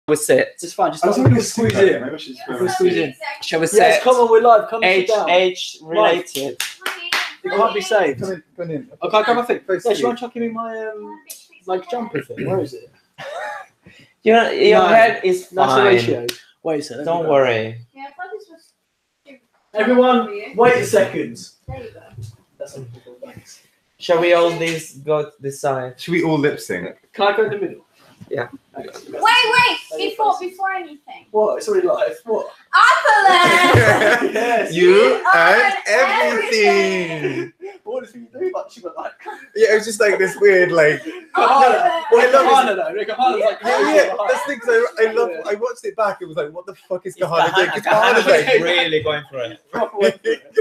we sit? It's fine. Just squeeze in. Squeeze in. Shall we sit? Yes, come on, we're live. Come and sit down. Age related. It can't be saved. Come in. Okay, come on, think. Yeah, do you want to chuck in my like jumper thing? Where is it? Your head is fine. That's the ratio. Wait a second. Don't worry. Yeah, I thought this was. Everyone, wait a second. There you go. That's unbelievable. Thanks. Shall we all go this side? Should we all lip sync? Can I go in the middle? Yeah. Thanks. Wait! Before anything. What? It's already live. What? Apple! Yes. You earn earned everything. What did you do? Like she went like. Yeah, it was just like this weird like. Oh, Well, I love Kahana though. Kahana's like. Yeah, that's the thing. So I love. I watched it back. It was like, what the fuck is Kahana doing? Because Kahana's Kahana's like. really going for it.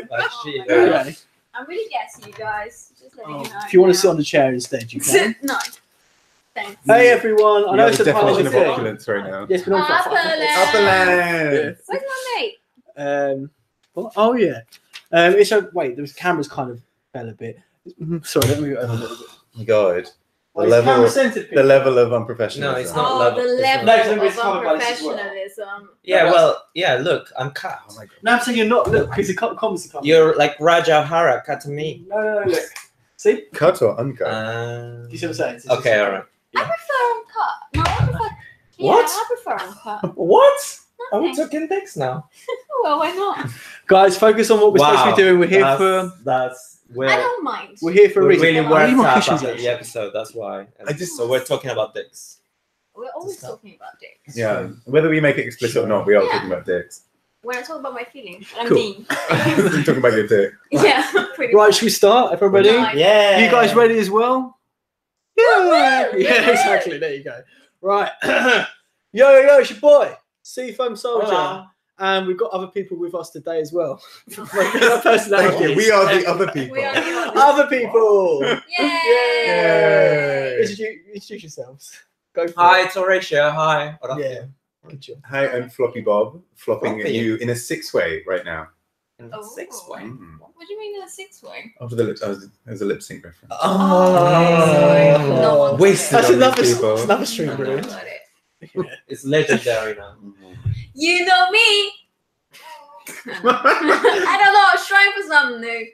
Like she. Okay. I'm really guessing, you guys. Just letting you know. If you want to sit on the chair instead, you can. No. Thanks. Hey everyone, I We know have it's the a part of definition of the thing. opulence right now. Yes, but also Upper land. Where's my mate? What? Oh yeah. It's a wait. The cameras kind of fell a bit. Sorry, let me move it over a little bit. God, Oh, it's camera-centered, the level of unprofessionalism. No, it's not. Oh, level. the It's level not. No, it's of covered by this as well. unprofessionalism. Yeah, well, yeah. Look, I'm cut. Oh my God. No, I'm saying you're not. Look, because the comments are coming. You're like Raja O'Hara, cut to me. No, look. See? Cut or uncut? You see what I'm saying? It's Okay, just- all right. I prefer uncut. No, I prefer. Yeah, What? I prefer uncut. What? Are we Nothing. talking dicks now? Well, why not? Guys, focus on what we're supposed to be doing. We're here for. I don't mind. We're here for a we reason. really I need worked more up cushions, after the actually. episode. That's why. I just- So we're talking about dicks. We're always talking about dicks. Yeah, whether we make it explicit or not, we are Yeah. talking about dicks. When I talk about my feelings, I'm Cool. mean. We're talking about your dick. Yeah, pretty Right, much. should we start? Everyone ready? Nice. Yeah. You guys ready as well? Yeah. Woo! Yeah, exactly. There you go. Right. Yo, it's your boy, Seafoam Soldier. Hola. And we've got other people with us today as well. Thank you. We are the other people. We are the Other people. Yay! Introduce yourselves. Go for Hi, it. it's Horatio. Hi. Yeah. Good job. Hi, I'm Floppy Bob, flopping at Floppy. you in a 6-way right now. In Oh. 6 way. Mm. What do you mean in a 6-way? After the lips, there's a lip sync reference. sorry. No one Wasted That's on another, these people. another stream, No, bro. no, got it. It's legendary now. You know me! I don't know, I was trying for something new.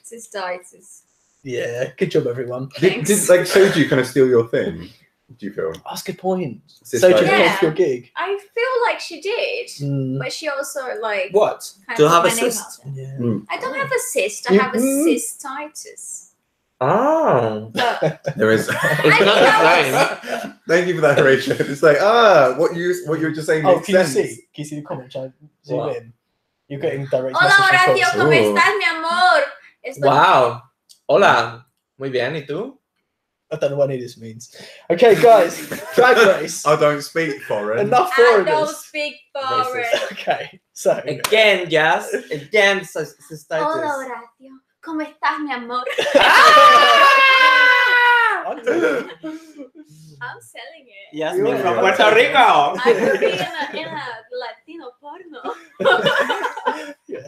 Cystitis. Yeah, good job, everyone. Did like Soju kind of steal your thing? Do you feel? That's a good point. Cystitis. So, do you Yeah. off your gig? I feel like she did, Mm, but she also like What? kind Do of you have put a my name cyst? out there. yeah. I don't have a cyst, I have a cystitis. Oh. But There is. It's I not think the same. Thank you for that, Horatio. It's like what you were just saying Oh, makes can you sense. see? Can you see the comment? Shall I zoom What? in? You're getting direct hola message from Horacio, folks. ¿cómo Oh. estás, mi amor? Estoy- Wow. Hola. Muy bien. ¿Y tú? I don't know what any of this means. Okay, guys, Drag Race. I don't speak foreign. Enough I don't foreigners. speak foreign. Okay, so Again, Jazz. Again, Hola cystitis. Horacio, ¿cómo estás, mi amor? I'm doing it. I'm selling it. Yes, You're from right. Puerto Rico. I could be in a Latino porno. Yeah.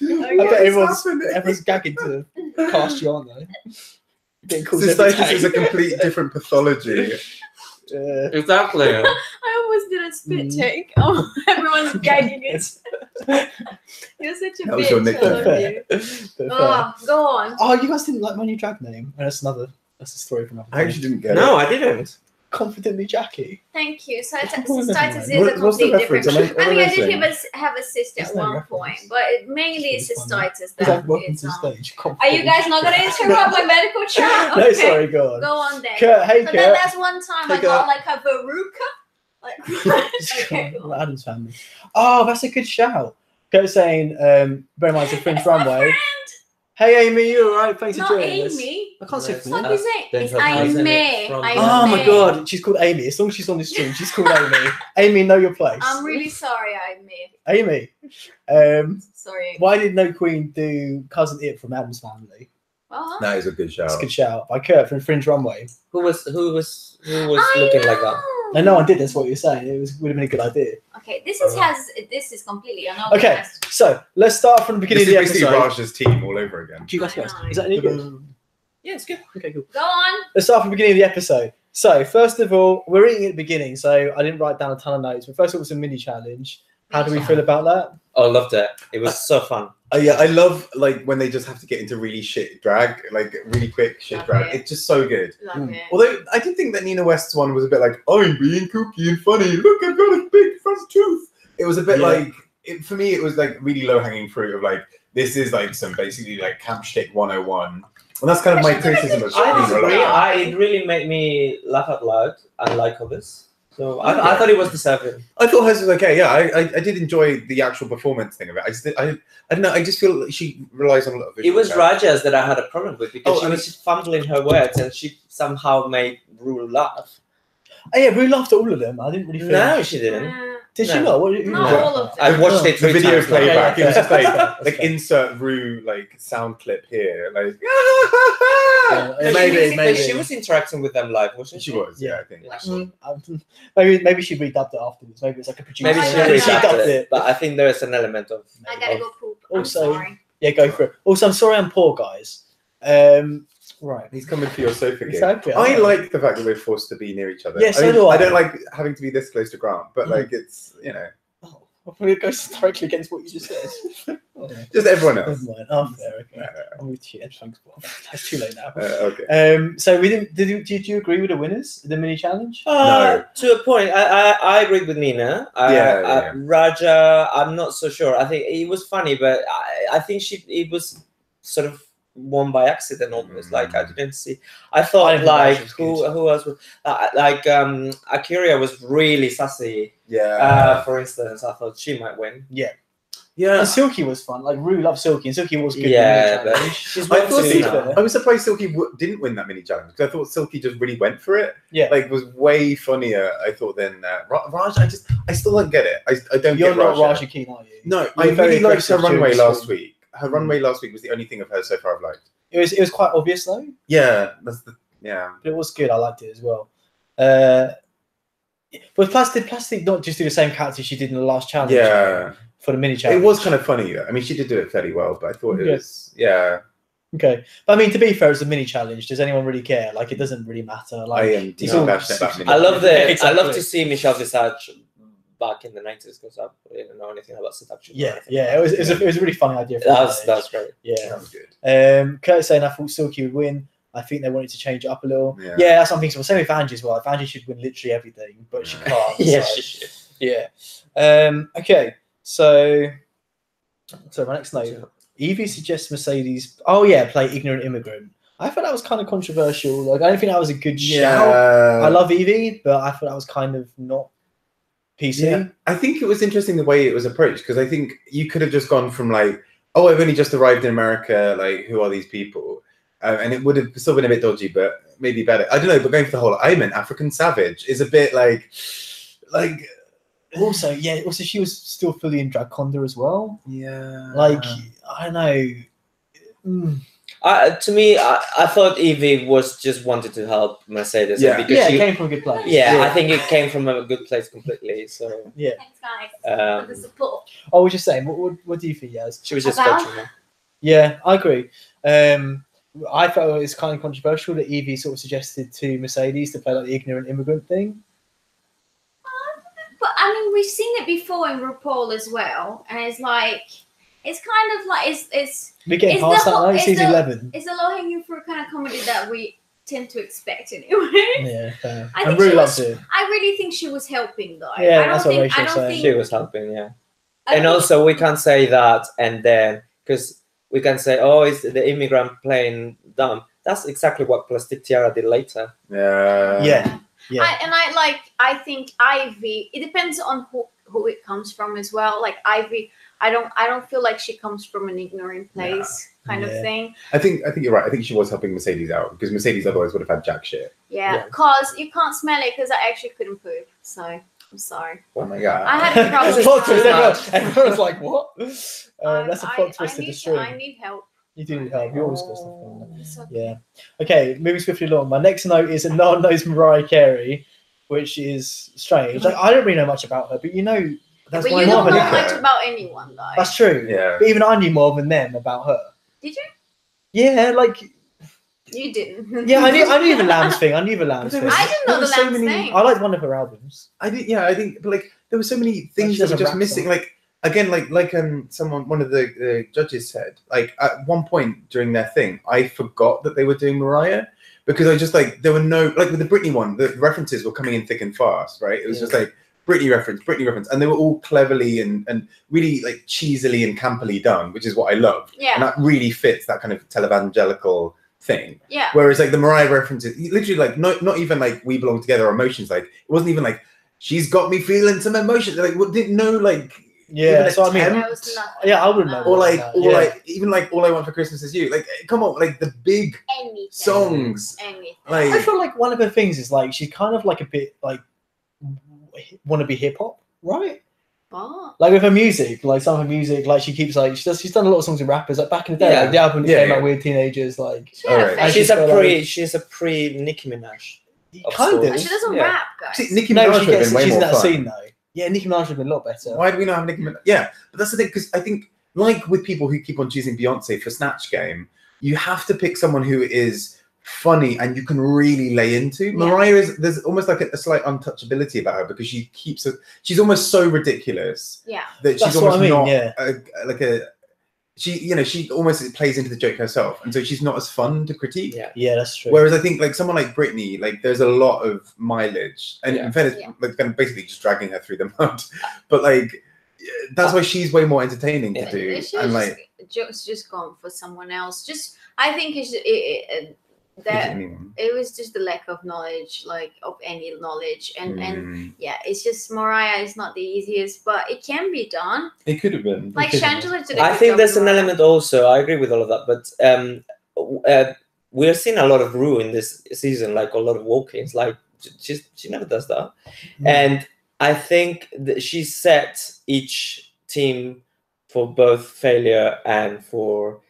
Okay. I bet What's happening? everyone's gagging to cast you on though. Getting calls Cystitis every is day. a complete different pathology. Yeah. Exactly. I almost did a spit take. Oh, everyone's gagging it. You're such a That was your bitch. I love nickname. you. But fair. Oh, go on. Oh, you guys didn't like my new drag name? That's a story from another I actually didn't get No, I didn't. Confidently Jackie. Thank you. So What's the point of cystitis that? is a What's the complete reference? different. Am I mean, I listening? did have a cyst There's at no one reference. point, but mainly it's It's funny. cystitis It's that like welcome it's to the on. stage. Are you guys not going to interrupt my medical chat? No, Okay. sorry, go on. Go on then. Kurt, hey So Kurt. then that's one time I Take got a- like a verruca. Like, okay, cool. Adam's family. Oh, that's a good shout. Kurt saying, bear in mind it's a Fringe It's my runway. friend, Hey Amy, you alright? Thanks for not joining us. Amy. I can't say Yes. for What that. is it? Then It's her cousin Aime. from- Aime. Oh my god, she's called Amy. As long as she's on this stream, she's called Amy. Amy, know your place. I'm really sorry, Aime. Amy. Sorry. Why did No Queen do Cousin It from Adam's Family? Well, That is a good shout. That's a good shout. By Kurt from Fringe Runway. Who was I looking like that? know. No, no one did. That's what you're saying. Would have been a good idea. Okay, this is completely unorganized. Okay, so let's start from the beginning This of is the basically episode. Raj's team all over again. Do you guys I guys? know. Is that any good? Yeah, it's good. Okay, cool. Go on. Let's start from the beginning of the episode. So first of all, we're eating at the beginning, so I didn't write down a ton of notes. But first of all, it was a mini challenge. How do we feel about that? Oh, loved it. It was so fun. Yeah, I love like when they just have to get into really shit drag, like really quick shit Love drag. it. It's just so good. Love it. Although I did think that Nina West's one was a bit like, I'm being kooky and funny. Look, I've got a big front tooth. It was a bit like, for me, it was like really low hanging fruit of like, this is like some basically like camp shtick 101. And that's kind of my criticism of I Nina disagree. West. It really made me laugh out loud, unlike others. So I thought it was deserving. I thought hers was okay. Yeah, I did enjoy the actual performance thing of it. I don't know. I just feel like she relies on a lot of. It was visual talent. Raja's that I had a problem with because she and was just fumbling her words and she somehow made Rue laugh. Oh yeah, we laughed at all of them. I didn't really feel. No, she didn't. Did she no. not? What did you Not do? all of them. I watched it The 3 video times now. playback. It was just like That's fair. insert Rue like sound clip here, like. Yeah, No, maybe. she was interacting with them live, wasn't she? She was, yeah, I think. Maybe she redubbed it afterwards. Maybe it's like a producer. Maybe I she know, redubbed dubbed it, but I think there's an element of. I gotta go poop. I'm Also- sorry. Yeah, go for it. Also, I'm sorry I'm poor, guys. Right. He's coming for your sofa It's game. okay, I alright. like the fact that we're forced to be near each other. Yeah, so I mean, do I. I don't like having to be this close to Grant, but like it's It goes directly against what you just said. just everyone Never else. mind. Oh, fair. Okay. No, I'm with you. Thanks, Bob. That's too late now. okay. So we didn't. Did you agree with the winners? The mini challenge? No. To a point. I agree with Nina. Yeah. Raja, I'm not so sure. I think it was funny, but I think it was sort of won by accident almost. Like I didn't see. I thought I didn't think like Raja was good. who else was Akira was really sassy. Yeah. For instance, I thought she might win. And Silky was fun. Like Rue loved Silky, and Silky was good. Yeah, in the mini but challenge. she's I won thought two Silky- now. I was surprised Silky didn't win that mini challenge because I thought Silky just really went for it. Yeah. Like was way funnier. I thought than Raj. I still don't get it. I don't You're get not Raja. Raja Keen, are you? No, You're I very really liked her aggressive runway during last school. week. Her runway last week was the only thing of hers so far I've liked. It was quite obvious though, Yeah, but it was good. I liked it as well. But Plastic not just do the same character she did in the last challenge. yeah. For the mini challenge. It was kind of funny though. I mean, she did do it fairly well, but I thought it was Okay. But I mean, to be fair, it's a mini challenge. Does anyone really care? Like, it doesn't really matter. Like, I am it's deeply all- passionate about mini. I love the. I Exactly. love to see Michelle Visage back in the 90s because I didn't know anything about seduction. Yeah. It was a really funny idea. For That's great. Yeah. That was good. Kurt's saying I thought Silky would win. I think they wanted to change it up a little. Yeah. Yeah, that's something. So same with Vanjie as well. Vanjie should win literally everything, but she can't. Yeah, so, she should. yeah. Okay. So my next note. Evie suggests Mercedes. Oh yeah, play ignorant immigrant. I thought that was kind of controversial. Like I don't think that was a good shout. I love Evie, but I thought that was kind of not PC. Yeah, I think it was interesting the way it was approached because I think you could have just gone from like, oh, I've only just arrived in America. Like, who are these people? And it would have still been a bit dodgy, but maybe better. I don't know. But going for the whole, I'm an African savage is a bit like. Also, yeah. Also, she was still fully in Dragconda as well. Yeah. Like I don't know. To me, I thought Evie was just wanted to help Mercedes. Yeah. because Yeah, she, it came from a good place. yeah, I think it came from a good place completely. So Thanks, guys, for the support. I was just saying, what do you think, Yaz? she was just About- coaching her. Yeah, I agree. I felt it was kind of controversial that Evie sort of suggested to Mercedes to play like the ignorant immigrant thing. But I mean, we've seen it before in RuPaul as well, and it's like it's kind of like it's We're getting Is past the that whole- now. is Season the- 11. it's a low hanging fruit kind of comedy that we tend to expect anyway. Yeah, fair. I And think Rue she loved was- it. I really think she was helping though. Yeah, I don't that's what think. Rachel I was don't saying. She think. was helping, yeah. I And think- also, we can't say that, and then because we can say, "Oh, it's the immigrant playing dumb." That's exactly what Plastic Tiara did later. Yeah. I think Ivy. It depends on who it comes from as well. Like Ivy, I don't feel like she comes from an ignorant place kind of Yeah. thing. I think you're right. I think she was helping Mercedes out because Mercedes otherwise would have had jack shit. Yeah, Yeah. cause you can't smell it because I actually couldn't poop. So I'm sorry. Oh my god. I had a problem. Plot twist, Much. everyone's like, what? That's a plot twist to the I stream. need help. You do need help. You always got stuff on. It's okay. Yeah. Okay, moving swiftly along. My next note is no one knows Mariah Carey, which is strange. Like I don't really know much about her, but you know that's But why you more don't of know an Monica. much about anyone though. That's true. Yeah. But even I knew more than them about her. Did you? Yeah, like You didn't. Yeah, I knew the Lambs thing. I knew the Lambs thing. I didn't know the Lambs thing. I liked one of her albums. I think, but like there were so many things she that does were a just rap missing. song. Like again, like one of the judges said, like at one point during their thing, I forgot that they were doing Mariah because I just like there were no like with the Britney one, the references were coming in thick and fast, right? It was just like Britney reference, and they were all cleverly and really like cheesily and campily done, which is what I loved. Yeah. And that really fits that kind of televangelical thing. Yeah. Whereas like the Mariah references, literally like not even like We Belong Together or Emotions, like it wasn't even like she's got me feeling some emotions. Like what didn't know like Yeah, so I mean, There was nothing. yeah, I wouldn't know. or like that. even like All I Want for Christmas Is You. Like come on, like the big Anything. songs. Anything. Like I feel like one of her things is like she's kind of like a bit like want to be hip hop, right? What? Like with her music, like some of her music, like she keeps like she's done a lot of songs with rappers. Like back in the day, Yeah. like the album that Yeah, came yeah. out with Teenagers, like She had a Alright. face. She's got, like- she's a pre Nicki Minaj. Of kind sorts. of. She doesn't Yeah. rap, guys. see, Nicki No, Minaj she would have gets been way she's in more that fun. scene though. Yeah, Nicki Minaj would have been a lot better. Why do we not have Nicki Minaj? Yeah, but that's the thing because I think like with people who keep on choosing Beyonce for Snatch Game, you have to pick someone who is funny and you can really lay into. Mariah is there's almost like a slight untouchability about her because she keeps she's almost so ridiculous Yeah. that That's she's what almost I mean, not yeah. she almost plays into the joke herself, and so she's not as fun to critique. Yeah. Yeah, that's true. Whereas I think like someone like Britney, like there's a lot of mileage, and in fairness, like kind of basically just dragging her through the mud. But like that's why she's way more entertaining to do, She and was like just gone for someone else. Just I think that it was just the lack of knowledge, like of any knowledge, and yeah, it's just Mariah is not the easiest, but it can be done. it could have been. Like Shangela did. I think there's an element also. I agree with all of that, but we're seeing a lot of Rue in this season, like a lot of walk-ins. Like she never does that, and I think that she set each team for both failure and for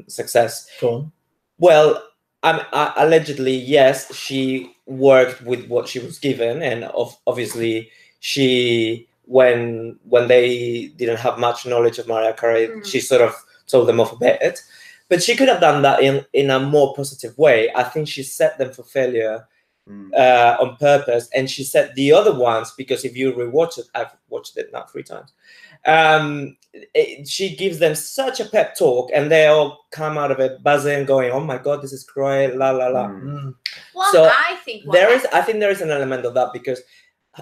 success. Go on. Well, allegedly, yes, she worked with what she was given, and obviously, she when they didn't have much knowledge of Mariah Carey, she sort of told them off a bit. But she could have done that in a more positive way. I think she set them for failure on purpose, and she set the other ones because if you rewatch it, I've watched it now 3 times. She gives them such a pep talk, and they all come out of it buzzing, going, "Oh my god, this is great!" La la la. Well, So I think I think there is an element of that because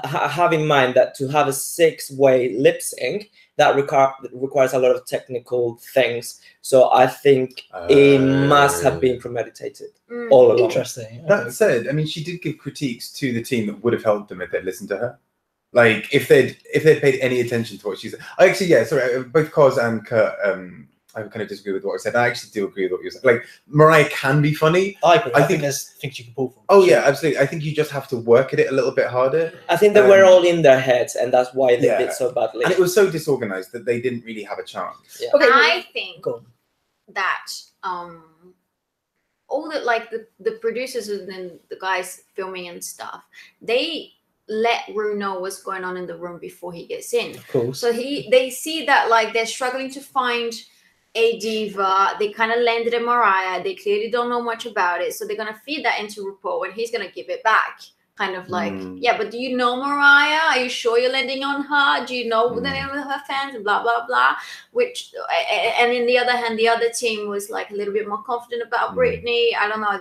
have in mind that to have a 6-way lip sync that requires a lot of technical things. So I think it must have been premeditated all along. Interesting. That said, I mean, she did give critiques to the team that would have helped them if they'd listened to her. Like if they'd paid any attention to what she said. I actually, yeah, sorry, both Cos and Kurt, I kind of disagree with what I said. I actually do agree with what you said. Like Mariah can be funny. I agree. I think think there's things you can pull from. Oh yeah, absolutely. I think you just have to work at it a little bit harder. I think they were all in their heads, and that's why they did so badly. And it was so disorganized that they didn't really have a chance. Yeah. Okay, I think go on. that all the producers and then the guys filming and stuff, they let Rue know what's going on in the room before he gets in. Of course. So they see that like they're struggling to find a diva. They kind of landed at Mariah. They clearly don't know much about it. So they're gonna feed that into RuPaul and he's gonna give it back. Kind of like, yeah, but do you know Mariah? Are you sure you're landing on her? Do you know the name of her fans? And blah, blah, blah. Which, and in the other hand, the other team was like a little bit more confident about Britney. I don't know.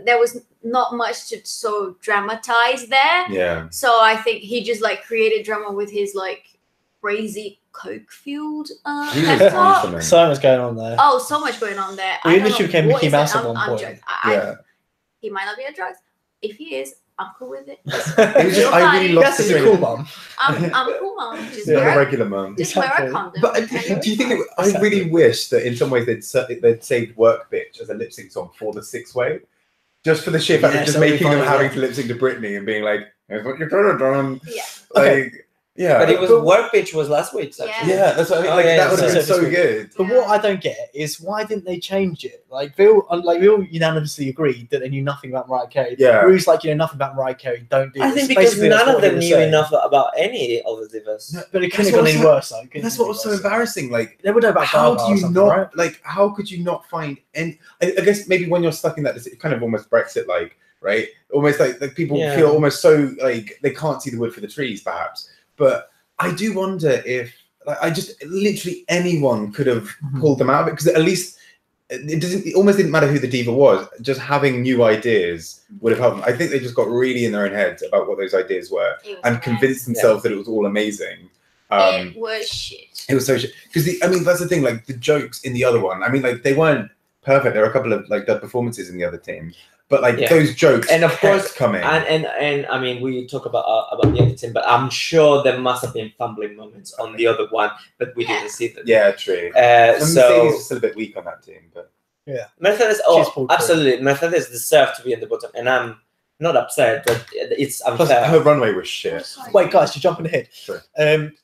There was not much to so dramatize there. Yeah. So I think he just like created drama with his like crazy coke fueled pep talk. So much going on there. Oh, so much going on there. He literally became Mickey Mouse at one point. Yeah. He might not be on drugs. If he is, I'm cool with it. It was just, I really lost That's the a cool mum. I'm cool, mom. Just Not a wear, regular mum. just wear a Exactly. condom. But do you think I really wish that in some ways they'd saved Work Bitch as a lip sync song for the 6-way? Just for the shit out of just that would be making them fun, having yeah. to lip sync to Britney and being like, here's what you could have done. Yeah. Like, Okay. Yeah, But it was work pitch was last week. Actually. Yeah, that's what I mean. Oh, Like yeah, that would have so- been so so good. But what I don't get is why didn't they change it? Like we all unanimously agreed that they knew nothing about Mariah Carey. Yeah. Rue's like, nothing about Mariah Carey. Don't do I this. think because Basically, that's none what of he them was knew saying. enough about any of the divas. No, But it That's couldn't have gone what any was worse. Though. Couldn't That's have what been was so worse. embarrassing. Like, They would know about how Gaga do or you something, not right? like? How could you not find? And I guess maybe when you're stuck in that, it's kind of almost Brexit like, right? Almost like people Yeah. feel almost so like they can't see the wood for the trees, perhaps. But I do wonder if like I just literally anyone could have pulled them out of it, because at least it almost didn't matter who the diva was. Just having new ideas would have helped them. I think they just got really in their own heads about what those ideas were and convinced themselves that it was all amazing. It was shit. It was so shit. Because I mean, that's the thing. Like the jokes in the other one. I mean, like they weren't perfect. There were a couple of like dud performances in the other team, but like those jokes And of kept course, coming. and I mean, we talk about the editing, but I'm sure there must have been fumbling moments on the other one, but we didn't see them. Yeah, true. So Mercedes was still a bit weak on that team, but Mercedes, She's pulled through. absolutely, Mercedes deserved to be in the bottom, and I'm not upset, but it's plus unfair. her runway was shit. Wait, guys, you're jumping ahead. Sure.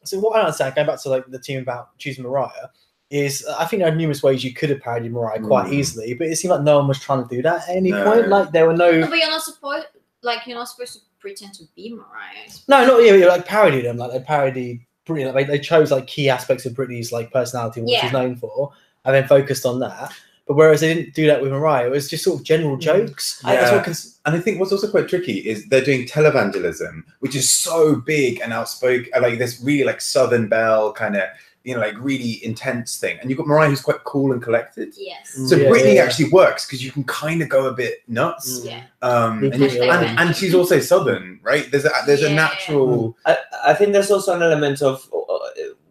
So what I understand, going back to like the team about choosing Mariah, is I think there are numerous ways you could have parodied Mariah quite easily, but it seemed like no one was trying to do that at any point. Like there were no. But you're not supposed to pretend to be Mariah. No, not you. Like parody them. Like they parodied Britney. Like, they chose like key aspects of Britney's like personality and what she's known for, and then focused on that. But whereas they didn't do that with Mariah, it was just sort of general jokes. Yeah. And I think what's also quite tricky is they're doing televangelism, which is so big and outspoken, like this really like Southern Belle kind of, you know, like really intense thing. And you've got Mariah who's quite cool and collected. Yes. So Britney actually works because you can kind of go a bit nuts. Yeah. And she's also Southern, right? There's a natural. I think there's also an element of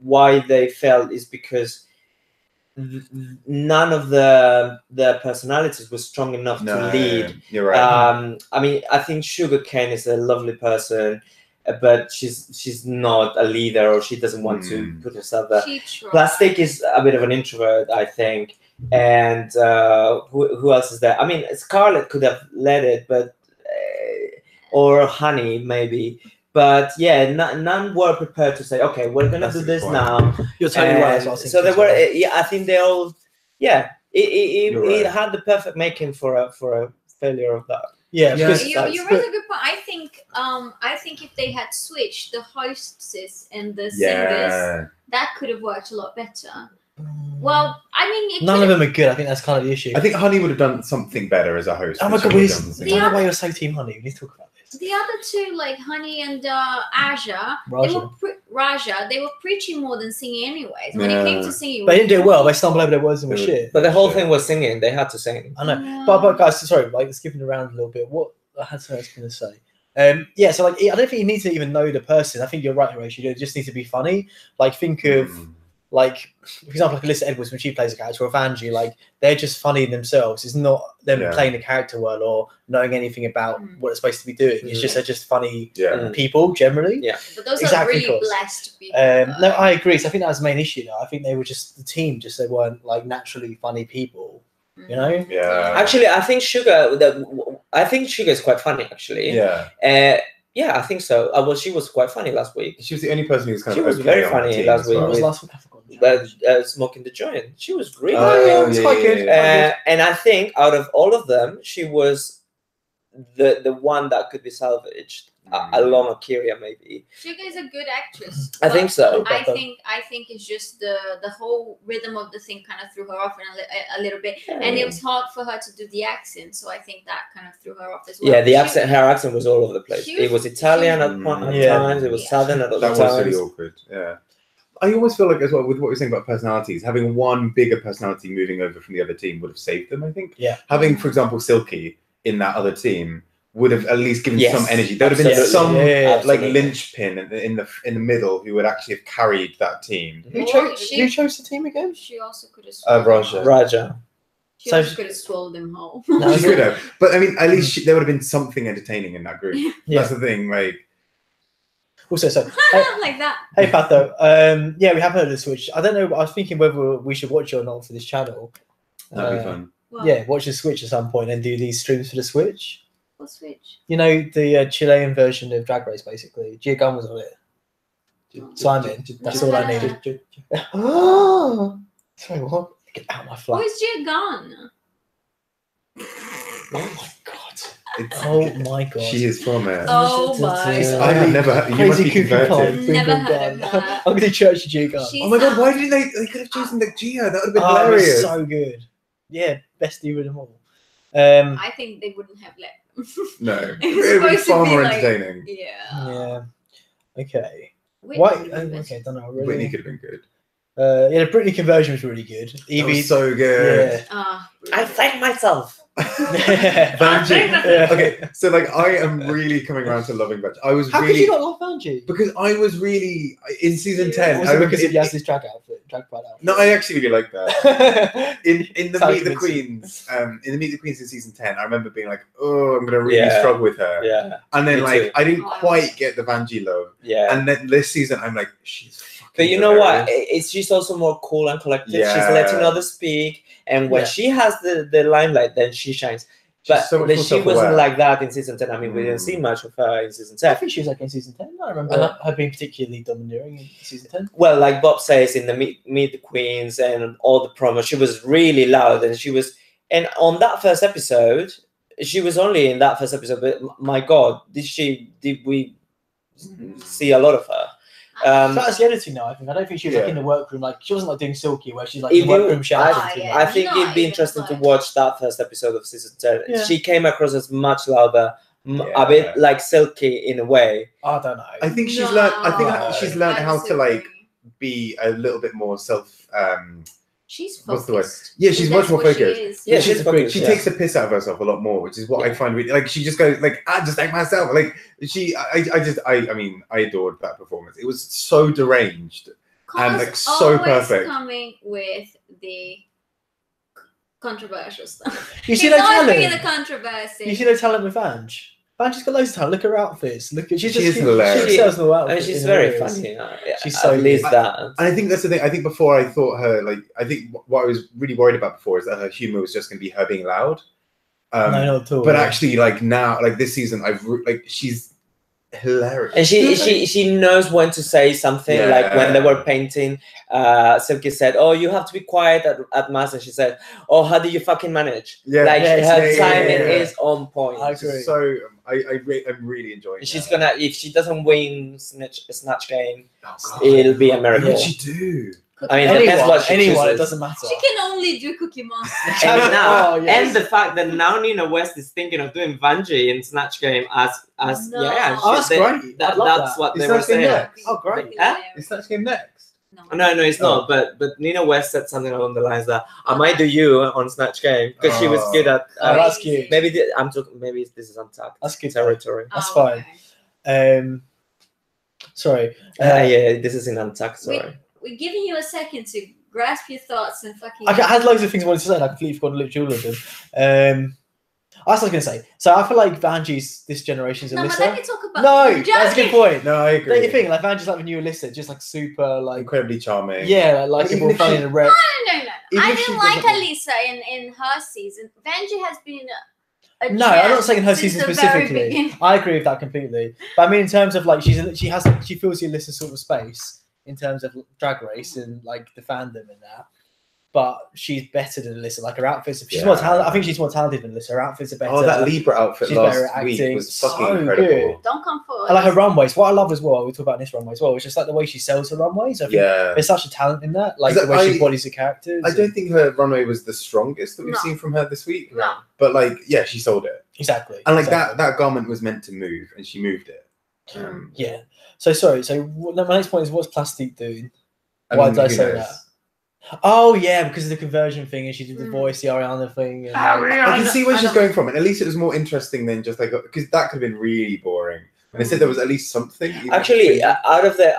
why they failed is because none of the personalities were strong enough to lead. You're right. I mean, I think Sugarcane is a lovely person, but she's not a leader, or she doesn't want to put herself there. Plastic is a bit of an introvert, I think. And who else is there? I mean, Scarlett could have led it, but or Honey maybe. But yeah, none were prepared to say, okay, we're gonna do this now. You're totally right. So they were, I think they all, it had the perfect making for a failure of that. Yeah, you raise a good point. I think if they had switched the hostesses and the singers, that could have worked a lot better. Well, I mean, none of them are good. I think that's kind of the issue. I think Honey would have done something better as a host. Oh my god, I don't know why you're so team Honey. We need to talk about this. The other two, like Honey and Raja, they were preaching more than singing anyways. When it came to singing, they didn't do it well. They stumbled over their words and were shit. But the whole thing was singing. They had to sing. I know. But guys, sorry, like skipping around a little bit. What I had something I was going to say. So like, I don't think you need to even know the person. I think you're right, Horatio. You just need to be funny. Like, think of like, for example, like Alyssa Edwards when she plays a character, or Vanjie, like they're just funny themselves. It's not them playing the character well or knowing anything about what it's supposed to be doing. It's just they're just funny people generally. Yeah, but those are really blessed people. No, I agree. So I think that was the main issue. Though I think they were just the team. Just they weren't like naturally funny people. You know? Yeah. Actually, I think Sugar is quite funny. Actually. Yeah. Yeah, I think so. Well, she was quite funny last week. She was the only person who was kind of. She was very funny last week. What was last week? I forgot. Smoking the joint. She was really funny. It's quite good. And I think out of all of them, she was the one that could be salvaged, along Akira maybe. Sugar is a good actress. I think so. I think it's just the whole rhythm of the thing kind of threw her off a little bit, and it was hard for her to do the accent, so I think that kind of threw her off as well. Yeah, her accent was all over the place. It was Italian at times, it was Southern at other times. That was really awkward. Yeah. I almost feel like as well with what we're saying about personalities, having one bigger personality moving over from the other team would have saved them. I think. Yeah. Having, for example, Silky in that other team would have at least given some energy. There would have been some like linchpin in the middle who would actually have carried that team. Who chose the team again? She also could have. Raja. She also could have swallowed them whole. She could have, but I mean, at least there would have been something entertaining in that group. That's the thing, like. Also, so like that. Hey, Pato. Yeah, we have heard of the Switch. I don't know. I was thinking whether we should watch it or not for this channel. That'd be fun. Well, yeah, watch the Switch at some point and do these streams for the Switch. What Switch? You know, the Chilean version of Drag Race, basically. Gia Gunn was on it. Simon, that's all I needed. Sorry, what? Get out of my flat. Where's Gia gone? Oh my god. Oh my god. She is from it. Oh my I have never heard. You must be converted. Never heard of her. I'm going to church of Gia. She's Oh my god, why didn't they could have chosen the Gia? That would have been Oh, it was hilarious. so good. Yeah, best diva of them all. I think they wouldn't have let. No. It was It would be supposed to far be more like- entertaining. Yeah. Yeah. Okay. Whitney Why? would be best. Okay, don't know. Really. Whitney could have been good. Yeah, the Britney conversion was really good. That Evie. was so good. Ah, I thank myself. Yeah. Vanjie. Yeah. Okay, so like I am really coming around to loving Vanjie. I was How could really you not love Vanjie? because I was really in season Yeah. 10. Was I it remember because of Yaz's drag pad outfit? No, I actually really like that. In the Sounds Meet the convincing. Queens, in the Meet the Queens in season 10, I remember being like, oh, I'm gonna really Yeah. struggle with her. Yeah, And then Me like too. I didn't Oh, I quite was- get the Vanjie love. yeah. And then this season I'm like, she's fucking But you know what? hilarious. It's she's also more cool and collected. Yeah. She's letting others speak, and when Yeah. she has the limelight, then she shines. She's But so much then more she self-aware. wasn't like that in season 10. I mean, we didn't see much of her in season I 10. think she was like in season 10. I remember her being particularly domineering in season 10. Well, like Bob says in the Meet the Queens and all the promos, she was really loud, and she was. And on that first episode, she was only in that first episode. But my God, did we see a lot of her? So that's the editing now, I think. I don't think she was like Yeah. in the workroom. Like, she wasn't like doing Silky, where she's like It in the workroom didn't- shouting. Ah, to yeah. them. I think Not it'd be even interesting to close. watch that first episode of season 10. Yeah. She came across as much louder, Yeah. a bit like Silky in a way. I don't know. I think she's learned. I think No. she's learned I how to like disagree. be a little bit more self. She's What's the word? focused. Yeah, she's That's much more what she focused. is. Yeah, she's she's agreed. focused, She yeah. takes the piss out of herself a lot more, which is what I find really like. She just goes like, "I just like myself." Like I mean, I adored that performance. It was so deranged. And, like, so always perfect. coming with the controversial stuff. You see He's no always bringing the talent. controversy. You see no talent with Vanj. Vanj's got loads of talent. Look at her outfits. Look at She is hilarious. She sells the I outfits. mean, she's in very areas. funny. She's At so least good. that. And I think that's the thing. I think before I thought her like I think what I was really worried about before is that her humor was just going to be her being loud. No, not at all. But yeah. actually, like now, like this season, like she's hilarious. And she knows when to say something. Like when they were painting, Silky said, "Oh, you have to be quiet at mass," and she said, "Oh, how do you fucking manage?" Yeah, like yeah, her yeah, timing yeah. is on point. I agree. So I'm really enjoying. And she's that. gonna, if she doesn't win snatch game, Oh, God. it'll be a What miracle. did she do? Cookie I mean, Monster. depends what she anyone, it chooses. doesn't matter. She can only do Cookie Monster. And now, Oh, yes. and the fact that now Nina West is thinking of doing Vanjie in Snatch Game as No. yeah, Oh, that's they- great. I love that's that. what Is they were Snatch Game saying. next? Oh, great. Huh? Is that game next? No, it's Oh. not. But Nina West said something along the lines that I might do you on Snatch Game because she was Oh. good at. Oh, that's cute. Maybe I'm talking. Maybe this is untapped That's good. territory. That's Oh, fine. Sorry. Yeah, this is in untapped. Sorry. We're giving you a second to grasp your thoughts and fucking. I had loads of things I wanted to say, and I completely forgot to literally all of them. I was going to say, so I feel like Vanjie's this generation's No, but Alyssa. let me talk about. No, Just that's a good point. No, I Don't agree. you think? Like Vanjie's like the new Alyssa, just like super, like Incredibly charming. yeah, like Even people if funny she- and rep. No. Even I if she didn't like doesn't- Alisa in her season. Vanjie has been. A No, I'm not gem saying her since season the very specifically. beginning. I agree with that completely. But I mean, in terms of like, she fills the Alyssa sort of space in terms of Drag Race and like the fandom and that. But she's better than Alyssa. Like her outfits, she's more Yeah. talented. I think she's more talented than Alyssa. Her outfits are better. Oh, that Libra outfit She's better last at week acting. was fucking So incredible. good. Don't come forward. I like her runways. What I love as well, we talk about this runway as well, it's just like the way she sells her runways. I think Yeah. there's such a talent in that. Like 'Cause the way she I- bodies the characters. I don't think her runway was the strongest that we've No. seen from her this week. No. But like, yeah, she sold it. Exactly. And like exactly. that garment was meant to move, and she moved it. Yeah. So sorry. So my next point is, what's Plastique doing? I Why mean, did I who say knows? that? Oh yeah, because of the conversion thing, and she did the Mm. voice, the Ariana thing. And... I can see where I she's know. going from, and at least it was more interesting than just like because that could have been really boring. And they said there was at least something. even if Actually, it- out of the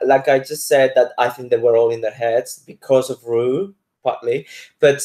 like I just said that I think they were all in their heads because of Rue partly, but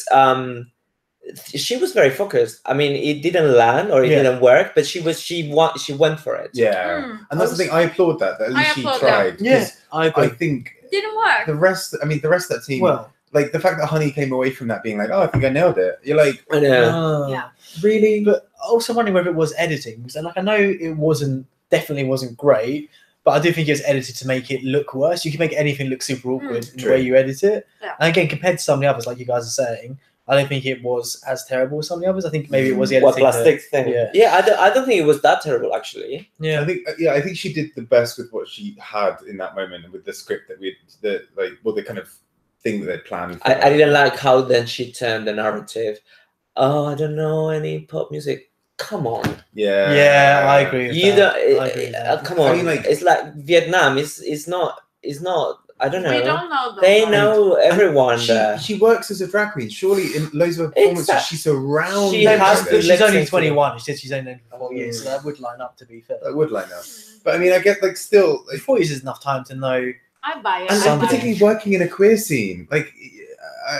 she was very focused. I mean, it didn't land or it Yeah. didn't work, but she went for it. yeah, Hmm. and that's the thing. I applaud that. At I least she applaud tried. Yeah, 'cause I I agree. think Didn't work. the rest. I mean, the rest of that team. Well, like the fact that Honey came away from that being like, "Oh, I think I nailed it." You're like, I know. Yeah. really? But also wondering whether it was editing. So like I know it definitely wasn't great, But I do think it was edited to make it look worse. You can make anything look super awkward in the True. way you edit it. Yeah. And again, compared to some of the others, like you guys are saying, I don't think it was as terrible as some of the others. I think maybe it was the What editing. plastic thing? Yeah. I don't think it was that terrible actually. Yeah. I think she did the best with what she had in that moment and with the script that the kind of thing that they planned. For I didn't like how then she turned the narrative. Oh, I don't know any pop music. Come on. Yeah, I agree with You that. don't. I agree with that. Come on. I mean, like- it's like Vietnam. It's not. I don't know. We don't know them. They right? know everyone she, there. she works as a drag queen. Surely in loads of her performances, Exact- she's surrounded. She by has this. to She's only lip-sync to 21. She said she's only known for 4 years, so that would line up, to be fair. That would line up. But I mean, I get like still, like, 4 years is enough time to know. I buy it. and I Some buy it. particularly working in a queer scene. Like,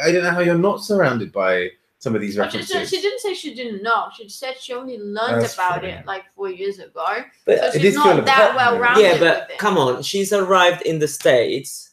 I don't know how you're not surrounded by some of these But references. she didn't say she didn't know. She said she only learned That's about true. it like 4 years ago. But So it she's is not feel that a bit- well rounded. yeah, with but it. come on. She's arrived in the States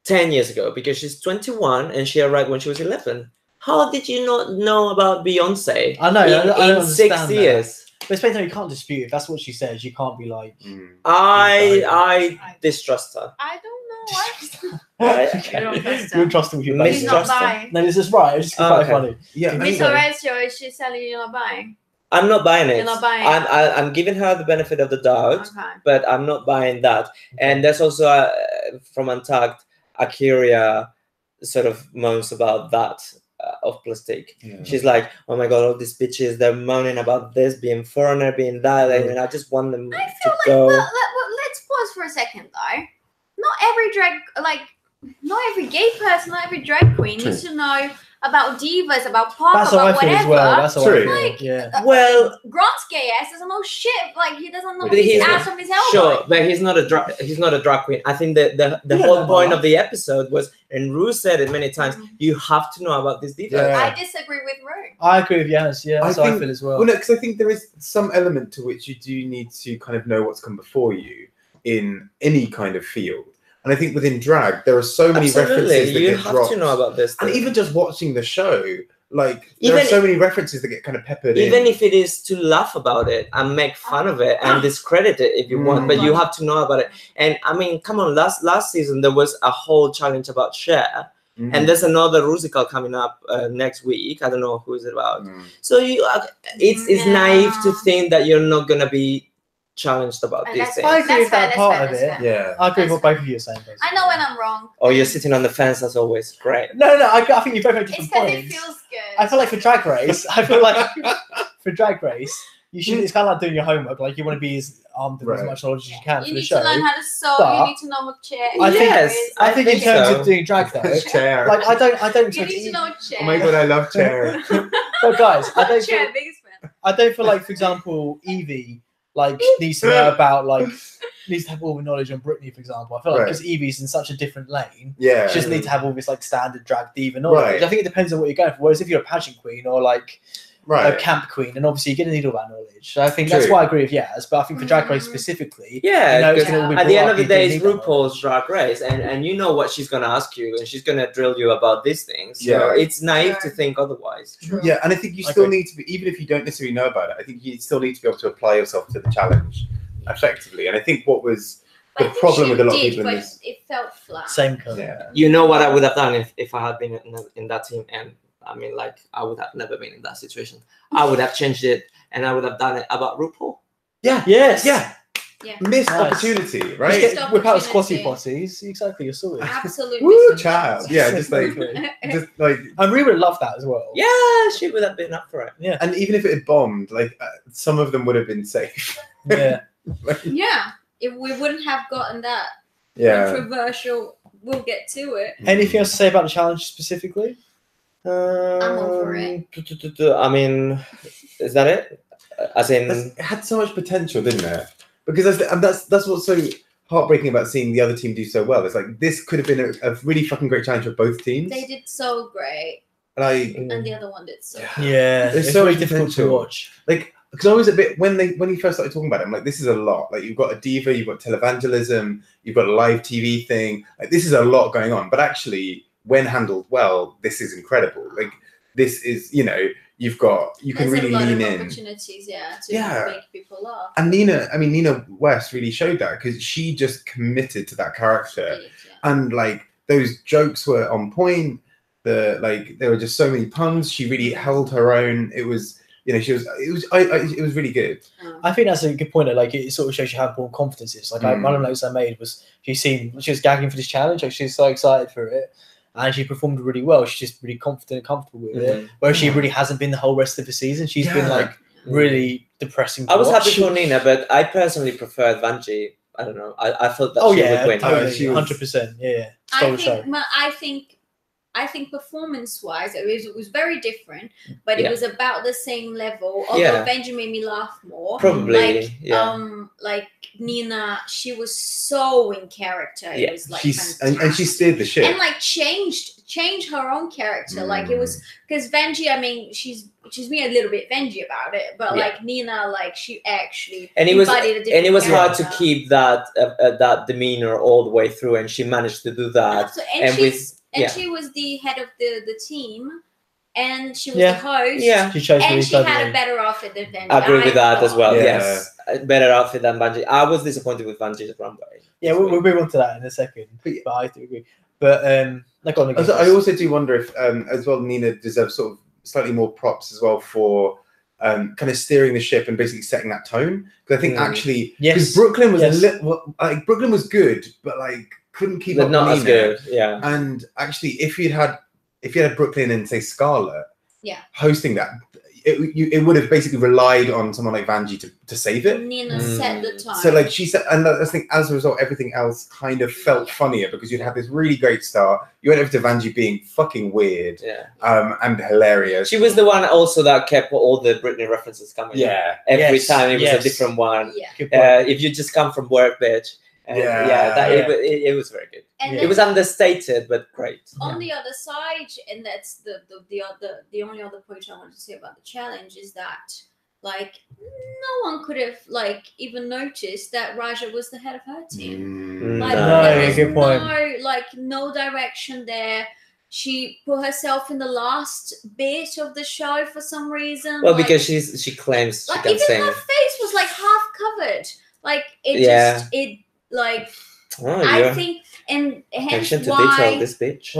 10 years ago because she's 21 and she arrived when she was 11. How did you not know about Beyonce? I know, I don't in understand 6 that. years. But it's basically you can't dispute if that's what she says. You can't be like. Mm. I distrust her. I don't know. Okay. You don't trust You her. don't trust him with your Miss He's baby. not Trust her. buying. No, this is right. It's just Oh, quite okay. funny. Yeah, I Miss mean, Horatio, she's selling, you're not buying. I'm not buying it. You're not buying I'm giving her the benefit of the doubt, Okay. but I'm not buying that. And there's also from Untagged, Akiria sort of moans about that of plastic. yeah. She's like, oh my god, all these bitches, they're moaning about this, being foreigner, being that, and I just want them I to feel like, go. let's pause for a second though. Not every gay person, not every drag queen needs to know about divas, about pop, That's how I about feel whatever. as well. That's how I True. feel. Like, Yeah. Well, Grant's gay ass doesn't know shit. Like he doesn't know But his he's- ass from his elbow. sure, but he's not a drag queen. I think that the Yeah, whole no, point no. of the episode was, and Rue said it many times, Mhm. you have to know about this diva. Yeah. I disagree with Rue. I agree with Janice. Yeah, that's I how I think- feel as well. Well, no, because I think there is some element to which you do need to kind of know what's come before you in any kind of field. And I think within drag, there are so many Absolutely, references that you get have dropped. to know about this. And thing. even just watching the show, like there are Even- so many references that get kind of peppered in. Even if it is to laugh about it and make fun of it and discredit it if you want, but you have to know about it. And I mean, come on, last season there was a whole challenge about Cher, Mhm. and there's another musical coming up next week. I don't know who is it about. Mm. So it's No. naive to think that you're not gonna be challenged about And these that's things. I agree with fair, that that's part fair, of that's it. fair. Yeah. I agree with what both of you are saying. Basically. I know when I'm wrong. Oh, you're sitting on the fence as always. Great. No, I think you both make It's different because it points. feels good. I feel like for Drag Race, for Drag Race, you should. It's kind of like doing your homework. Like you want to be as armed with as Right. much knowledge as you can for you the need show. to learn how to sew. But You need to know what chair. I think- Yes, I think in think terms so. of doing drag though, Chair. like I don't. You need to know what chair. Oh my god, I love chair. But guys, I don't. chair, Feel, biggest fan. I don't feel like, for example, Evie like needs to know about needs to have all the knowledge on Britney, for example. I feel like Right. because Evie's in such a different lane, Yeah. she doesn't need to have all this like standard drag diva knowledge. Right. I think it depends on what you're going for. Whereas if you're a pageant queen or like a Right. camp queen, and obviously you're going to need all that knowledge. So I think that's True. why I agree with Yaz. But I think for Drag Race Mhm. specifically, Yeah, you know, it's because gonna all be at the brought end up, of the you day, do it's need that RuPaul's Drag Race, and you know what she's gonna ask you, and she's gonna drill you about these things. So Yeah. it's naive to Sure. think otherwise. True. Yeah, and I think you still Okay. need to be, even if you don't necessarily know about it, I think you still need to be able to apply yourself to the challenge effectively. And I think what was But I the think problem she with a lot of did, people in but this. it felt flat. Same colour. Yeah. You know what I would have done if I had been in that team, and I mean, like, I would have never been in that situation. I would have changed it, and I would have done it about RuPaul. Yeah. Yes. Yeah. Yeah. Missed Nice. opportunity, Just right? get, whip out squatty Opportunity. potties. Exactly, you're sorted. Absolutely. Woo, child. Yeah, just like, Exactly. just like, I really would love that as well. Yeah, she would have been up for it. Yeah. and even if it had bombed, like some of them would have been safe. Yeah. Yeah. If we wouldn't have gotten that Yeah. controversial, we'll get to it. Anything else to say about the challenge specifically? over it. I mean, is that it? As in, It had so much potential, didn't it? Because that's what's so heartbreaking about seeing the other team do so well. It's like this could have been a really fucking great challenge for both teams. They did so great, And I and the other one did so. Yeah. There's It's so very much difficult to potential. watch. like, because I was a bit when he first started talking about it, I'm like, this is a lot. Like, you've got a diva, you've got televangelism, you've got a live TV thing. Like, this is a lot going on. But actually, when handled well, this is incredible. Like, this is, you know, you can really lean in. Opportunities, to make people laugh. And Nina West really showed that because she just committed to that character, and like those jokes were on point. There were just so many puns. She really held her own. It was. It was really good. I think that's a good point. Like it sort of shows you how important confidence is. Like one of the notes I made was she was gagging for this challenge. Like she was so excited for it, and she performed really well. She's just really confident and comfortable with it. Whereas she really hasn't been the whole rest of the season. She's been like really depressing. I was happy for Nina, but I personally preferred Vanjie. I don't know. I thought that she would win. Totally, 100%. Yeah. I think performance-wise, it was very different, but it was about the same level. Although Benji made me laugh more. Probably, like Nina, she was so in character. It was like and she steered the ship and like changed her own character. Like it was because Benji, I mean, she's being a little bit Benji about it, but like Nina, like she actually it was hard to character. Keep that that demeanor all the way through, and she managed to do that. She was the head of the team, and she was the host. Yeah, she had a better outfit than Vanjie. I agree with that as well. Yes, better outfit than Vanjie. I was disappointed with Vanjie's runway. Yeah, we'll move on to that in a second. But I do agree. But I also do wonder if, as well, Nina deserves sort of slightly more props as well for kind of steering the ship and basically setting that tone. Because I think actually, because Brooklyn was Brooklyn was good, but like. Couldn't keep up. Not Nina. As good, yeah. And actually, if you had Brooklyn and say Scarlett, hosting that, it would have basically relied on someone like Vanjie to save it. Nina set the time. So like she said, and I think as a result, everything else kind of felt funnier because you'd have this really great start. You went over to Vanjie being fucking weird, and hilarious. She was the one also that kept all the Britney references coming. Yeah, every time it was a different one. Yeah. If you just come from work, bitch. It was very good. And it was understated, but great. On the other side, and that's the only other point I wanted to say about the challenge is that like no one could have like even noticed that Raja was the head of her team. Good point. No direction there. She put herself in the last bit of the show for some reason. Well, because she claims she can sing. Her face was like half covered. Like I think, and hence attention to why detail, this bitch.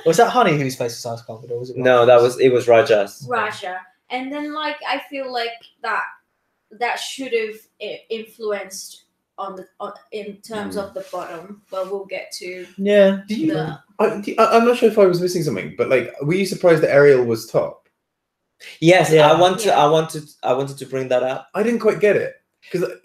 Was that Honey whose face was half covered, or was it? No, it was Raja's. Raja, and then like I feel like that should have influenced in terms of the bottom, but we'll get to. Yeah. I'm not sure if I was missing something, but like, were you surprised that Ariel was top? Yes, I wanted to bring that up. I didn't quite get it.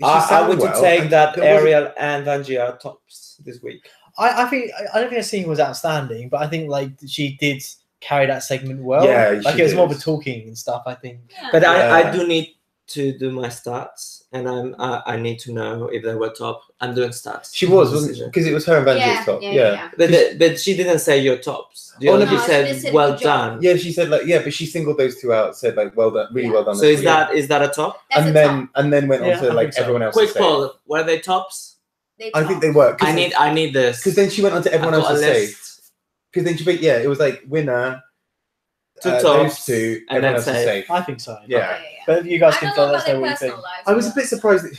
I would take that Ariel and Vanjie are tops this week. I don't think her singing was outstanding, but I think like she did carry that segment well. Yeah, like it was more of a talking and stuff. I think. Yeah. But I do need to do my stats, and I need to know if they were top. I'm doing stats. She wasn't she? Because it was her and Vanjie's top. Yeah. But she didn't say your tops. She said well done. Yeah, she said but she singled those two out. Said like well done, really well done. So is that a top? And then went on to like everyone else. Quick poll: were they tops? I think they were. I need this because then she went on to everyone else's safe. Because then it was like winner. Two tops, those two, and then safe. I think so. Yeah. But you guys can tell us what you think. I was a bit surprised.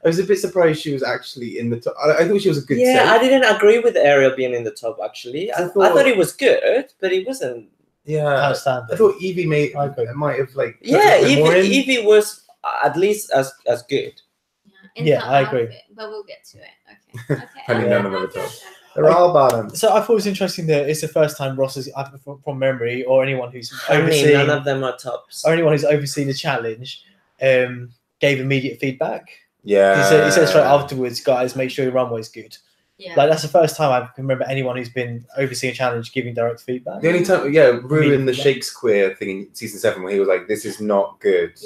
I was a bit surprised she was actually in the top. I thought she was a good. Yeah, safe. I didn't agree with Ariel being in the top. Actually, I thought it was good, but it wasn't. Yeah, I thought Evie might have like. Evie was at least as good. I agree. But we'll get to it. Okay. Probably none of them at all. They're all bottom. So I thought it was interesting that it's the first time Ross has, from memory, or anyone who's overseeing, none of them are tops, or anyone who's overseen the challenge, gave immediate feedback. Yeah, he said straight afterwards, guys, make sure your runway's good. Yeah, like that's the first time I can remember anyone who's been overseeing a challenge giving direct feedback. The only time, Rue in the Shakespeare thing in season 7, where he was like, "This is not good."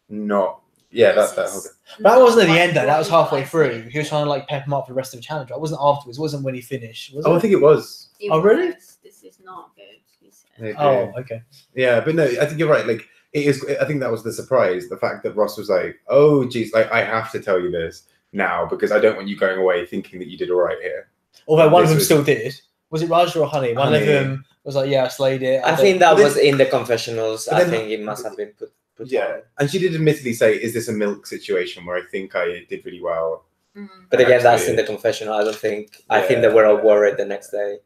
Not. Yeah, that whole thing. That wasn't at the end though. That was halfway through. He was trying to like pep him up for the rest of the challenge. It wasn't afterwards. It wasn't when he finished. Was it? I think it was. Really? This is not good. He said. Maybe. Oh, okay. Yeah, but no, I think you're right. Like it is. I think that was the surprise. The fact that Ross was like, "Oh, geez, like I have to tell you this now because I don't want you going away thinking that you did all right here." Although one of them still did. Was it Raja or Honey? One of them was like, yeah, I slayed it. I think that was in the confessionals. But I then- think it must have been put Yeah, on. and she did admittedly say, "Is this a milk situation where I think I did really well?" Mhm. But again, that's Actually, in the confessional. I don't think. I think they were all worried the next day.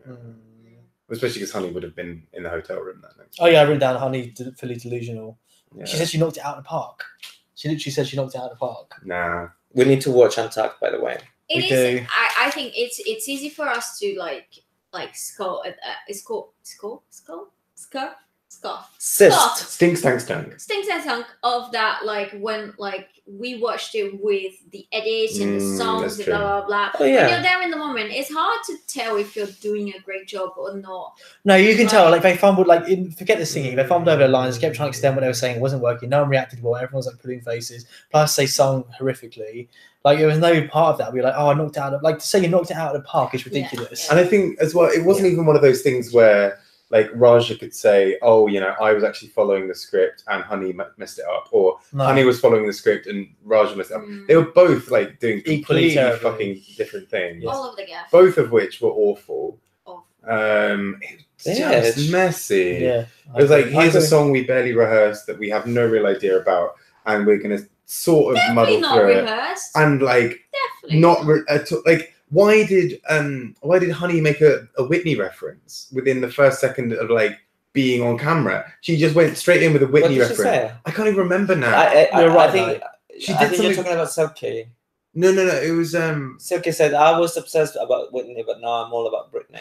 Mm. Especially because Honey would have been in the hotel room that night. Oh yeah, I written down Honey fully delusional. Yeah. She said she knocked it out of the park. She literally said she knocked it out of the park. Nah. We need to watch Untucked, by the way. It We is. do. I think it's easy for us to like scoff. It's called scoff. Sist. Stink, stank, stunk. Stinks and sunk of that, like when like we watched it with the edits and the songs that's and true. blah blah blah. Oh When yeah. you're there in the moment, it's hard to tell if you're doing a great job or not. No, you can tell. Like they fumbled. Forget the singing. They fumbled over the lines. Kept trying to extend what they were saying. It wasn't working. No one reacted well. Everyone was like pulling faces. Plus, they sung horrifically. Like there was no part of that. We were like, oh, I knocked it out of. Like to say you knocked it out of the park is ridiculous. And I think as well, it wasn't even one of those things where like Raja could say, "Oh, you know, I was actually following the script and Honey messed it up," or No. Honey was following the script and Raja messed it up. Mm. They were both like doing Equally completely terrible. fucking different things. Yes. All of the gaff. Both of which were awful. Awful. It's Yeah, just messy. Yeah, It was like, I here's a agree. song we barely rehearsed that we have no real idea about, and we're gonna sort of Definitely muddle not through it. rehearsed. And like, Definitely not like, why did Honey make a Whitney reference within the first second of like being on camera? She just went straight in with a What Whitney did she reference. say? I can't even remember now. You're right, I think. She I did think you're something- talking about Silky. No. It was Silky said, "I was obsessed about Whitney, but now I'm all about Britney."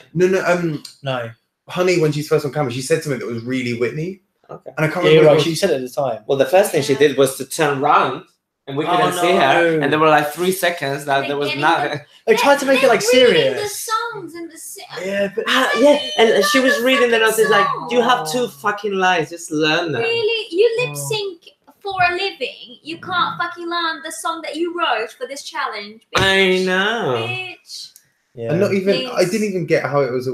No. Honey, when she's first on camera, she said something that was really Whitney, Okay. and I can't Yeah, remember. you're what right. it She was. said it at the time. Well, the first thing she did was to turn around, and we couldn't see her, no. and there were like 3 seconds that They're there was getting nothing. They tried to make it like They're reading the serious. songs and the Yeah, but Yeah, and she was reading the notes. It's like, song. you have 2 fucking lines, just learn them. Really, you lip Oh. sync for a living. You can't fucking learn the song that you wrote for this challenge. Bitch. I know. Bitch. yeah. And not even. I Please. didn't even get how it was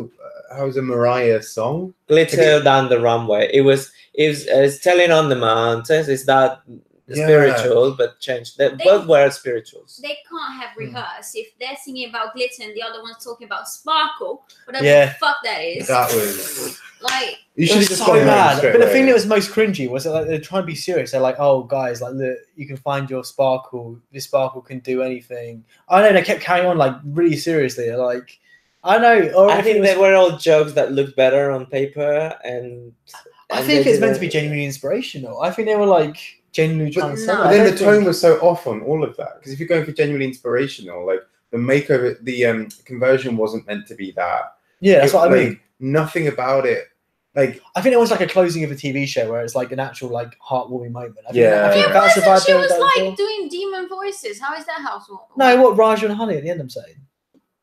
a Mariah song. Glitter down the runway. It was telling on the mountains. It's that Yeah. spiritual, but changed. Both were spirituals. They can't have rehearsed if they're singing about glitter and the other one's talking about sparkle. Whatever Yeah. the fuck that is. That was. Like, You It should have was just so gone home bad. straight But the away. thing that was most cringy was that like, they're trying to be serious. They're like, "Oh, guys, like, look, you can find your sparkle. This sparkle can do anything." I know they kept carrying on like really seriously. They're like, I know. Or I if think it was- they were all jokes that looked better on paper, and I think it's meant to be genuinely inspirational. I think they were like genuinely trying to no. say. But that. then I the don't tone think- was so off on all of that. Because if you're going for genuinely inspirational, like the makeover, the conversion wasn't meant to be that. Yeah, that's what I mean. Like, nothing about it. Like, I think it was like a closing of a TV show where it's like an actual like heartwarming moment. I think, Yeah. I think it that's the wasn't. vibe She they were was going like for. doing demon voices. How is that household? No, what Raja and Honey at the end? I'm saying.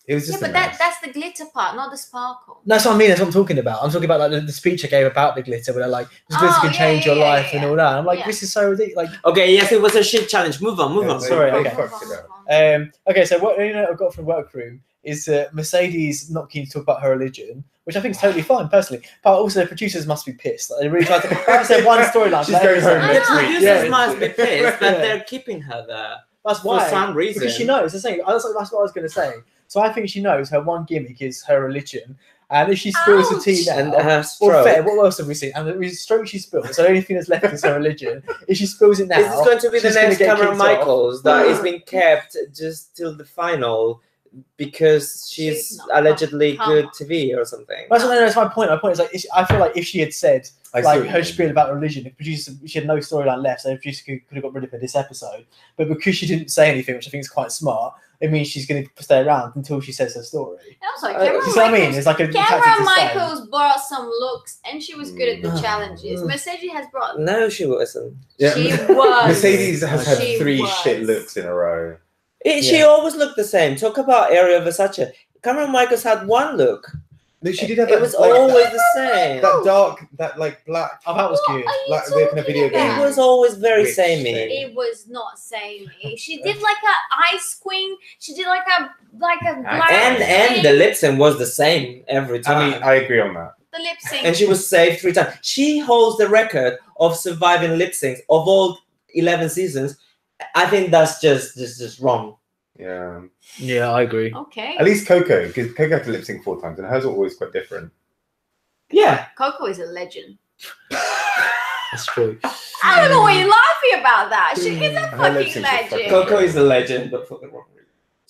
it was Yeah, just. but a mess. that's the glitter part, not the sparkle. That's what I mean. That's what I'm talking about. I'm talking about like the speech I gave about the glitter, where they're like, "This glitter Oh, can yeah, change your yeah, yeah, life" and yeah. all that. I'm like, Yeah. this is so ridiculous. Like, Okay, yes, it was a shit challenge. Move on, move Yeah, on. they- Sorry, they okay. fucked it up. Okay, so what I've got from Workroom is Mercedes not keen to talk about her religion, which I think is totally fine personally. But also the producers must be pissed. Like, they really tried to. That was their one storyline. She's going home I next know. week. Producers Yeah. must be pissed that Yeah. they're keeping her there That's for why. some reason. Because she knows. That's what I was going to say. So I think she knows her one gimmick is her religion, and if she spills the tea Ouch. now, And her well, stroke. fair. What else have we seen? And the stroke she spilled. So the only thing that's left is her religion. If she spills it now, This is going to be the she's gonna next get Cameron kicked off. Michaels that is being kept just till the final because She's she's not. allegedly Come good on. TV or something. That's my point. My point is like, I feel like if she had said I see like what you her mean. spiel about religion, the producer, she had no storyline left, so the producer could have got rid of her this episode. But because she didn't say anything, which I think is quite smart, it means she's going to stay around until she says her story. And also, You Cameron You see what I mean? Michaels, It's like a tactic Cameron to stay. Michaels brought some looks, and she was good at the Mm. challenges. Mercedes has brought. No, she wasn't. Yeah, She was. Mercedes has had She 3 was. shit looks in a row. She Yeah. always looked the same. Talk about Ariel Versace. Cameron Michaels had one look. No, she did have It that, was like, always the same. that dark, that like black. Oh, that was What good. are you Like the kind of talking video It game. about? was always very Rich samey. thing. It was not samey. She did like a ice queen. She did like a black. And the lip sync was the same every I time. mean, I agree on that. the lip sync. And she was saved 3 times. She holds the record of surviving lip syncs of all 11 seasons. I think that's just wrong. Yeah. Yeah, I agree. Okay. At least Coco, because Coco had to lip sync 4 times, and hers were always quite different. Yeah. Coco is a legend. That's true. I don't know why you're laughing about that. She is a Her fucking lip syncs are fucking legend. Coco is a legend, but for the wrong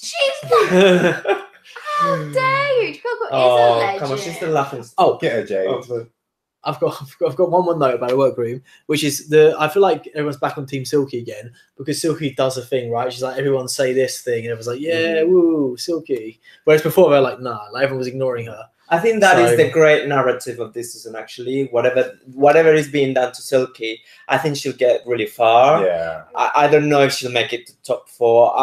She's like, reason. how dare you? Coco is a Oh, legend. come on, she's still laughing. Oh, Get her, Jade. Oh. I've got one more note about the workroom, which is I feel like everyone's back on Team Silky again because Silky does a thing, right? She's like, everyone say this thing, and everyone's like, yeah, woo, Silky. Whereas before they're like, nah, like everyone was ignoring her. I think that is So- the great narrative of this season. Actually, whatever is being done to Silky, I think she'll get really far. Yeah. I don't know if she'll make it to top 4.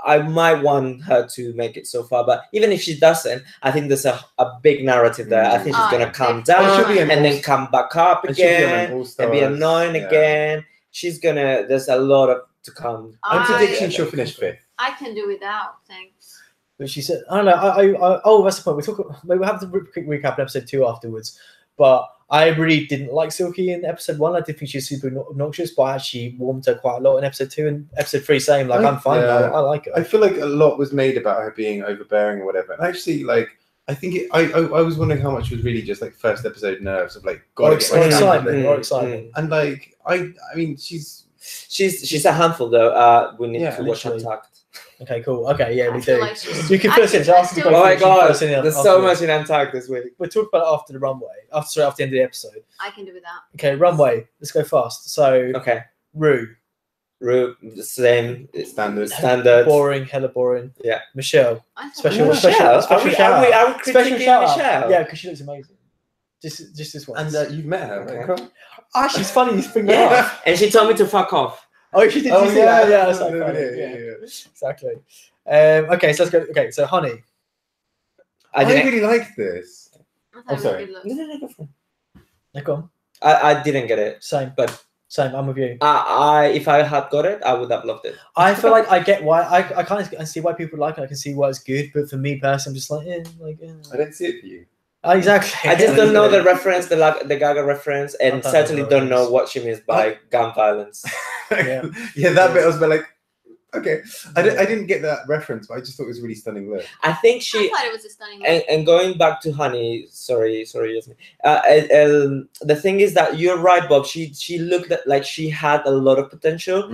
I might want her to make it so far, but even if she doesn't, I think there's a big narrative there. I think she's gonna calm down she'll be an and then all- come back up And she'll be on an again and be All-Stars, annoying yeah. again. She's gonna. There's a lot of to come. I'm predicting I she'll finish 5th. can do without, thanks. But she said, I don't know. Oh, that's the point. We'll have to quick recap in episode 2 afterwards. But I really didn't like Silky in episode 1. I did think she was super obnoxious, but I actually warmed her quite a lot in episode 2 and episode 3, saying like, I'm fine. Yeah. I like her. I feel like a lot was made about her being overbearing or whatever. And actually, like, I think I was wondering how much was really just like first episode nerves of like, Or gotta get my hands on excitement. it. Or excitement. And like, I mean, she's She's a handful though. We need Yeah, to watch literally. Untucked. Okay, cool. Okay, yeah, I we feel do. like she's- You can I first think in I after still- you Oh go my first, you god, first in there's so afterwards. much in Untucked this week. We'll talk about it after the runway. After the end of the episode. I can do without. Okay, runway. Let's go fast. So, Okay, Rue. Rue, the same standard. Boring, hella boring. Yeah. Michelle. I thought Special- Oh, that- special- Michelle? special shout out. Are we Special critiquing shout out. Michelle? Yeah, because she looks amazing. Just this one. And you've met her, right? Okay. Carl? Ah, she's funny. You bring her Yeah, up. and she told me to fuck off. Oh, she did. Oh, you see yeah. that? Yeah, that's so Yeah, funny. yeah, Yeah, yeah. exactly. Okay, so let's go. Okay, so Honey. I didn't. really like this. I thought I'm it was sorry. a good look. No, go for it. Yeah, go on. I didn't get it. Same, But same. I'm with you. if I had got it, I would have loved it. I feel like I get why I kind of see why people like it. I can see why it's good, but for me personally, I'm just like, I don't see it for you. exactly. I just don't know the reference, the Gaga reference, I and don't certainly know don't know reference. what she means by gun violence. Yeah. Yeah, that bit I was a bit like, okay. I didn't get that reference, but I just thought it was a really stunning look. I think I she. thought it was a stunning look. And going back to Honey, sorry, Yasmin. The thing is that you're right, Bob. She looked like she had a lot of potential,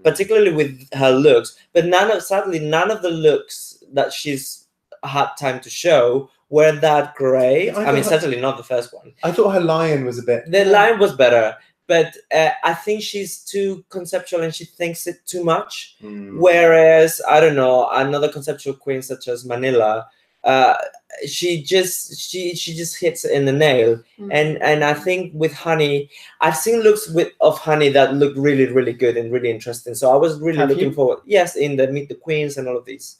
particularly with her looks. But sadly, none of the looks that she's had time to show were that great. Yeah, I I mean, thought- certainly not the first one. I thought her lion was a bit. The line was better, but I think she's too conceptual and she thinks it too much. Whereas I don't know, another conceptual queen such as Manila, she just hits it in the nail. Mm. And I think with Honey, I've seen looks of Honey that look really, really good and really interesting. So I was really Have looking you? forward. Yes, in the Meet the Queens and all of these.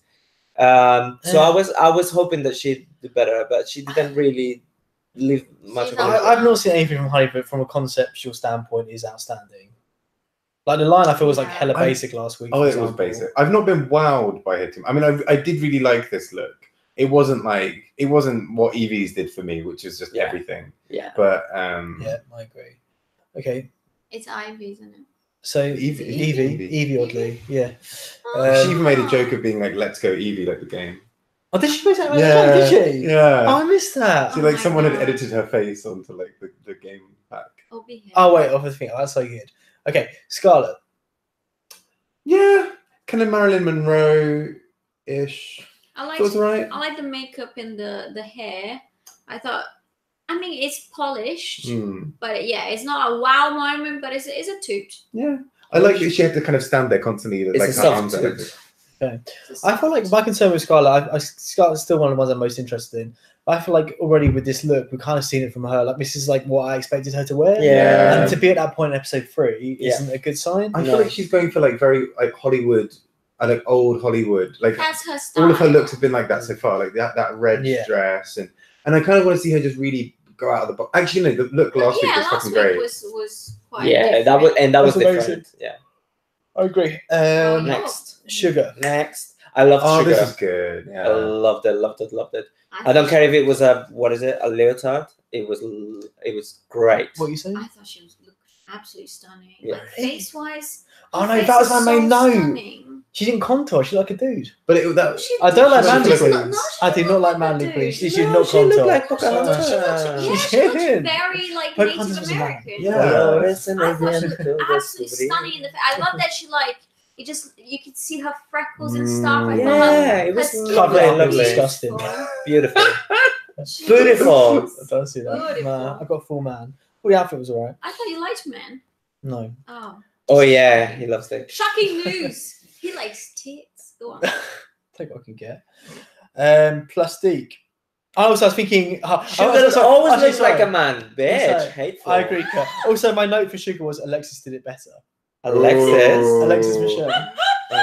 So I was hoping that she'd do better, but she didn't really leave much of She's a I've not seen anything from Honey, but from a conceptual standpoint, is outstanding. Like the line, I feel was like hella I- basic last week. Oh, for it was example. basic. I've not been wowed by her team. I mean, I did really like this look. It wasn't what Evie's did for me, which is just Yeah. everything. Yeah. But Yeah, I agree. Okay, It's Ivy, isn't it? so Evie. Evie oddly, yeah. she even made a joke of being like, "Let's go, Evie," like the game. Oh, did she make that? Yeah, Did she? Yeah. Oh, I missed that. See, Oh like my someone had God. edited her face onto like the game pack. Oh, be here. Oh wait, off the thing. Oh, that's so good. Okay, Scarlett. Yeah, kind of Marilyn Monroe-ish. I like Feels right. I like the makeup and the hair. I thought, I mean, it's polished, but yeah, it's not a wow moment, but it's a toot. Yeah, I like that she had to kind of stand there constantly, It's like a her soft arms. toot. It's a I feel like my concern with Scarlett, Scarlett's still one of the ones I'm most interested in. I feel like already with this look, we've kind of seen it from her. Like this is like what I expected her to wear. Yeah. And to be at that point in episode 3 Yeah. isn't a good sign. I feel like she's going for like very like Hollywood, like old Hollywood. Like That's her style. all of her looks have been like that so far, like that red Yeah. dress, and I kind of want to see her just really go out of the box. Actually, no, the look last week was last fucking week great. was quite Yeah, that was different. that was That's different. amazing. Yeah. I agree. Next. Sugar. Next. I love Oh, Sugar. this is good. I Yeah. loved it. I don't care if it was a leotard. It was great. What you saying? I thought she was looked absolutely stunning. Yeah. Like face wise. Oh no, that was my main note. She didn't contour. She like a dude. But that I don't like She manly doesn't- queens. I do not like manly queens. She should No, not she looked contour. like Pocahontas. Yeah, She she looks did. very like Pocahontas Native was a man. American. Yeah. Dolores and I thought she Adriana looked to absolutely descubrir. stunning in the. I love that she like you could see her freckles and stuff. I Mm. thought Yeah, her it was skin lovely, was lovely. beautiful. Disgusting. Beautiful. She Beautiful. was- I don't see that. Beautiful. Nah, I got a full man. Well, the outfit was alright. I thought you liked men. No. Oh, Oh yeah, he loves it. shocking news. He likes tits. Go on. Take what I can get. Plastique. I was thinking. Sugar always actually, looks like sorry. a man. Bitch, Also, hateful. I agree. Kat. Also, my note for Sugar was Alexis did it better. Alexis. Oh. Alexis Michelle.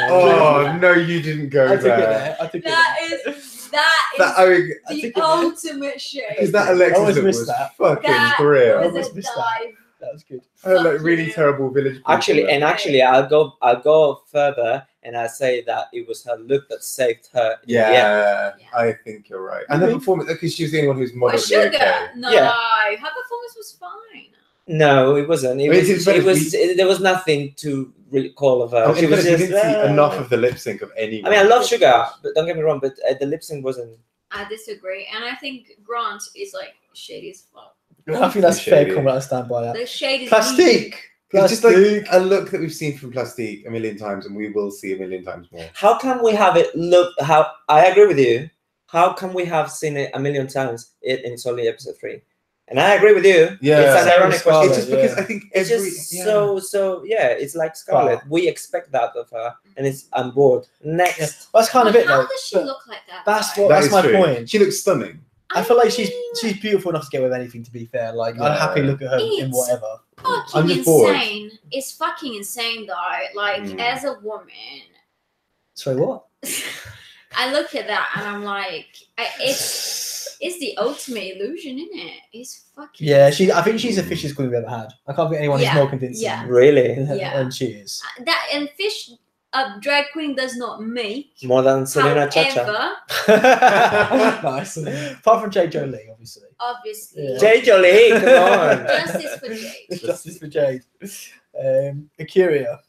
Oh no, you didn't go I took it there. there. I took it That there. is That I mean, I the think it- ultimate shade. because that I Alexis always look miss was that. fucking That brilliant. I was always a miss that. dive. That was good. I like Fuck really you. terrible village people. Actually, and actually, I'll go further, and I say that it was her look that saved her. in the end. yeah, Yeah. I think you're right. And the Really? performance, because she was the only one who's Well, moderately Sugar. okay. No, Yeah. her performance was fine. No, it wasn't. It Wait, was. it's better It was. There was nothing to recall of her. Oh, She in was fact, you just. didn't see enough of the lip sync of anyone. I mean, I love Sugar, but don't get me wrong. But the lip sync wasn't. I disagree, and I think Grant is like shady as fuck. I think that's a fair Shady. comment. I stand by that. The shade is Plastique. It's just like Plastique. a look that we've seen from Plastique a million times, and we will see a million times more. How can we have it look? How I agree with you. How can we have seen it a million times? And it's only episode 3, and I agree with you. Yeah. It's an Same ironic with Scarlett. question. It's just because yeah. I think It's every just yeah. so yeah. It's like Scarlett. We expect that of her, and it's I'm bored. Next. Yeah. That's kind of it, How though. does she But look like that? that's though? what- That that's is my true. point. She looks stunning. I feel like she's mean, beautiful enough to get with anything. To be fair, like I'd Yeah. happily look at her in It's- whatever. I'm fucking just bored. insane. It's fucking insane though. Like Mm. as a woman, Sorry, what? I look at that and I'm like, it's the ultimate illusion, isn't it? It's fucking Yeah, I think she's the fishiest queen we've ever had. I can't think anyone Yeah, is more convincing yeah. Really? than her, Yeah. and she is. that and fish a drag queen does not make. More than Selena Chacha. However, Nice. Apart from J. Jolie, obviously. obviously, Yeah. Jay Jolie, come on. justice for Jade. Justice for Jade. Akira,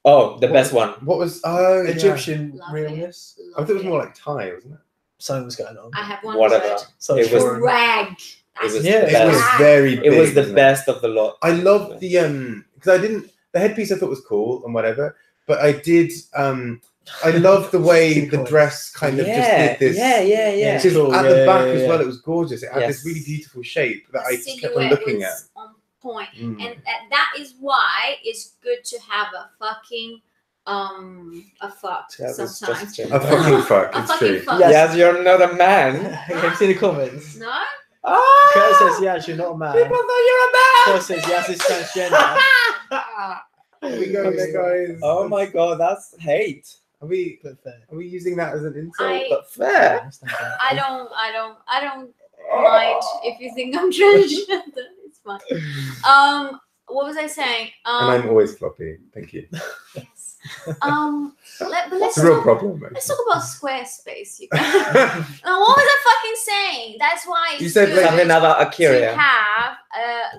Oh, the best one. What was Egyptian Love it. realness. I thought it was more like Thai, wasn't it? Something was going on. I have one Whatever. word. So It was- foreign. Drag. That's was Yeah, the It best. was very big. It was the wasn't best of the lot. I loved the because I didn't the headpiece I thought was cool and whatever, but I did I loved the way the dress kind of just did this. Yeah. Yeah. Just Cool, at yeah, the back yeah, as yeah. well, it was gorgeous. It had Yes. this really beautiful shape that I the just kept on silhouette looking at. was on point. Mm. And that is why it's good to have a fucking a fuck Yeah, that's sometimes. just- A fucking fuck, A it's fucking true. fuck. Yes. Yes, you're not a man. Have you seen the comments? No? Kurt says, yeah, she's not a man. People thought you're a man. Paul says, yes, it's transgender. Here we go, guys. Oh my god, that's hate. Are we But fair. using that as an insult? I- But fair. I stand by it. I don't mind if you think I'm transgender. It's fine. What was I saying? and I'm always floppy. Thank you. Yes. But let's It's a real talk, problem. let's talk about Squarespace, you guys. What was I fucking saying? That's why it's You said, good like, Something about to Akira. have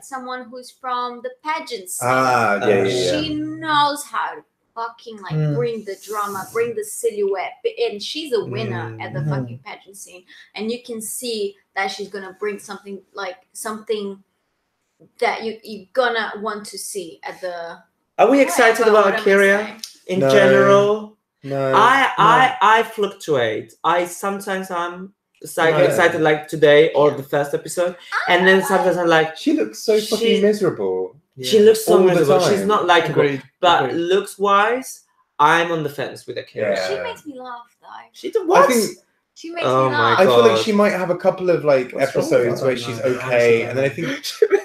someone who's from the pageant scene. yeah. She knows how to fucking like Mm. bring the drama, bring the silhouette, and she's a winner at the Mhm. fucking pageant scene, and you can see that she's gonna bring something that you're gonna want to see at the. Are we excited What about am I Akira saying? in No. general? No. I fluctuate. I sometimes I'm Yeah. excited like today or the first episode, and then sometimes I'm like, She looks so She- fucking miserable. she looks so All the miserable. She's time. not likable. Agreed. But Agreed. looks wise, I'm on the fence with Akira. Yeah. She makes me laugh though. She did what? I think She makes Oh me my laugh. I feel like God. she might have a couple of like What's wrong with episodes her? where I don't she's know. okay, and then I think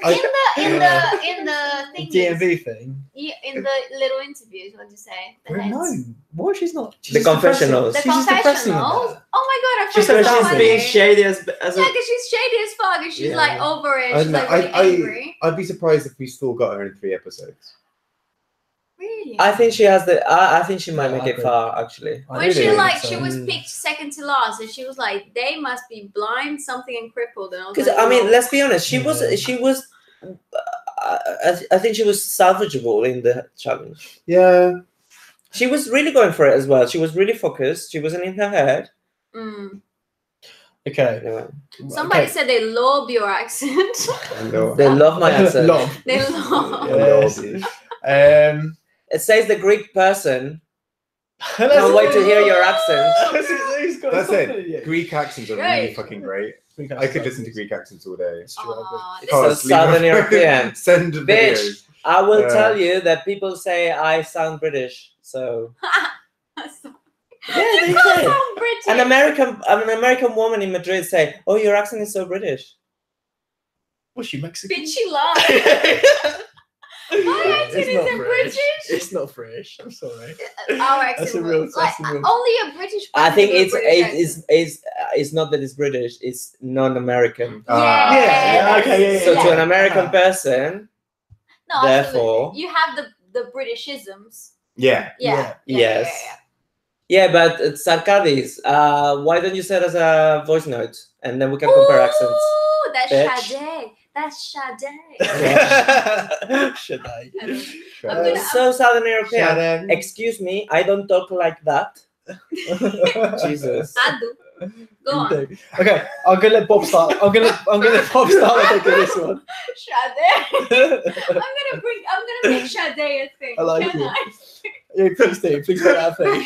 I, In the The thing. DMV thing. In the little interviews, what did you say? The heads. No, what? She's not. The confessionals. The She's just depressing in confessionals. that. Oh my god, I She find said it so she's funny. being shady as Yeah, a. because she's shady as fuck, and she's Yeah. like over it. I She's don't know, like really angry. I'd be surprised if we still got her in 3 episodes. Really? I think she has the. I think she might Yeah, make I it agree. far actually. I when she really like think so. she was Mm. picked second to last, and she was like, they must be blind, something, and crippled. And I was Because like, I mean, no. let's be honest. She Yeah. was. I think she was salvageable in the challenge. Yeah, She was really going for it as well. She was really focused. She wasn't in her head. Mm. Okay. Anyway, Somebody said they love your accent. they love my accent. Love. They love. Yes. It says the Greek person. That's Can't wait to hear your accent. That's it. Greek accents are really Right. fucking great. I could listen to Greek accents all day. Aw, this So is- Southern European. Send Bitch. videos. I will Yeah. tell you that people say I sound British. So yeah, they You say. sound British. An American woman in Madrid say, "Oh, your accent is so British." Was she Mexican? Bitchy lie. My accent It's not isn't British. It's not British. I'm sorry. Our accent That's a was- real- like, that's a real- only a British. I think person it's with a British it's not that it's British. It's non-American. Ah. Yeah, okay, yeah, So to an yeah. American person, No, therefore- absolutely. You have the Britishisms. Yeah. Yeah. yes. Yeah, but it's Sarkadis. Why don't you send us a voice note and then we can compare accents? Ooh, that's bitch. Sade. That's Sade. Should I? I'm gonna- So Southern European. Shannon. Excuse me, I don't talk like that. Jesus. I do. Go on. Okay, I'm gonna let Bob start. I'm gonna let Bob start with taking this one. Sade. I'm gonna make Sade a thing. I like Can it. I? Yeah, please do. Please make that a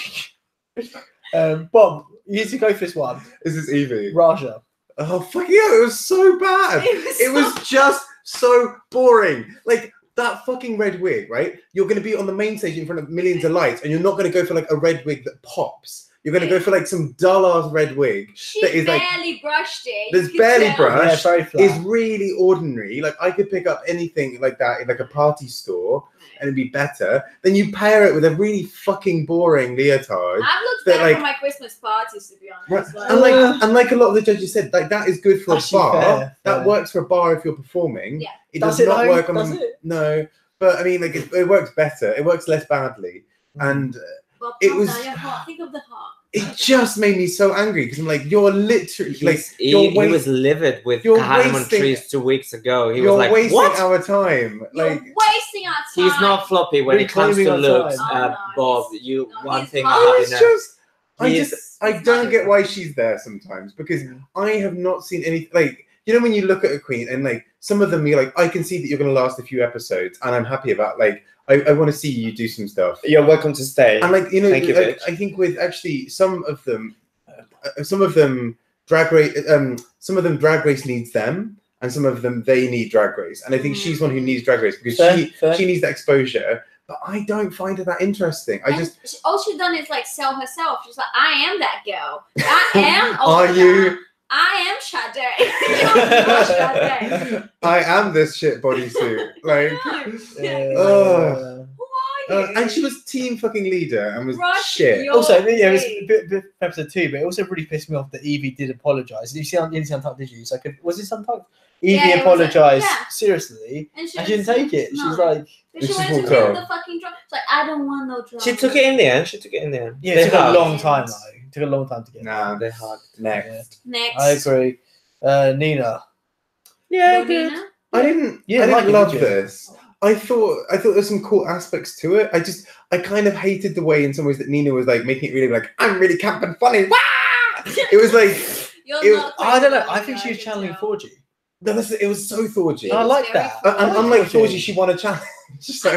thing. Bob, you need to go for this one. This is Evie. Raja. Oh fucking hell! It was so bad. It was just so boring. Like that fucking red wig, right? You're going to be on the main stage in front of millions of lights, and you're not going to go for like a red wig that pops. You're going to go for like some dull ass red wig. She that is, like, barely brushed it. There's You could barely tell. brush. Yeah, very flat. Is really ordinary. Like I could pick up anything like that in like a party store and it'd be better. Then you pair it with a really fucking boring leotard. I've looked that, better like- for my Christmas parties, to be Right. honest. And like a lot of the judges said, like that is good for a Actually, bar. fair, That fair. works for a bar if you're performing. Yeah. It Does does it not though? work on Does the, it? no. But I mean, like it works better. It works less badly, and Well, it calm was- down, your heart. Think of the heart. it just made me so angry because I'm like, you're literally like He you're was livid with you're Kahneman wasting- trees 2 weeks ago. He you're was like, wasting "What?" our time. You're Like wasting our time. He's not floppy when We're it comes to claiming our looks, time. Oh, no, Bob. he's- You no, one he's thing fine. I I have was enough. just He's- I He's don't not- get why she's there sometimes because I have not seen any like you know when you look at a queen and like some of them you're like I can see that you're going to last a few episodes and I'm happy about like I want to see you do some stuff You're welcome to stay. and like you know Thank you, like, bitch. I think with actually some of them drag race needs them and some of them they need drag race and I think she's one who needs drag race because Fair. she needs that exposure but I don't find her that interesting. I And just all she's done is like sell herself. She's like, I am that girl. I am. Are you? I am Sade. You're not Sade. I am this shit bodysuit. Like, No. Oh. Who are you? and she was team fucking leader and was Rush shit. your- Also, yeah, it was Okay. a bit of episode 2, but it also really pissed me off that Evie did apologise. Did you see Untucked, did you? So was this Untucked? Evie Yeah, it was apologised yeah. seriously, And and she didn't take it. No. She's like, But she This wanted is to what give girl. the fucking drug. She's like, I don't want no drugs. She took it in the end. She took it in the end. yeah, They it took a hugged. long time though. It took a long time to get. Nah, They hugged. next. Next. I agree. Nina. Yeah, Romina? good. I didn't Yeah, I didn't like it, love did you? this. I thought there's some cool aspects to it. I kind of hated the way in some ways that Nina was like making it really like I'm really camp and funny. Wah! It was like You're it- not I don't know. crazy, I think she I was can channeling tell. 4G. no, it was so Thorgy. I was like very that. fun. And I like unlike 4G. Thorgy, she won a challenge. So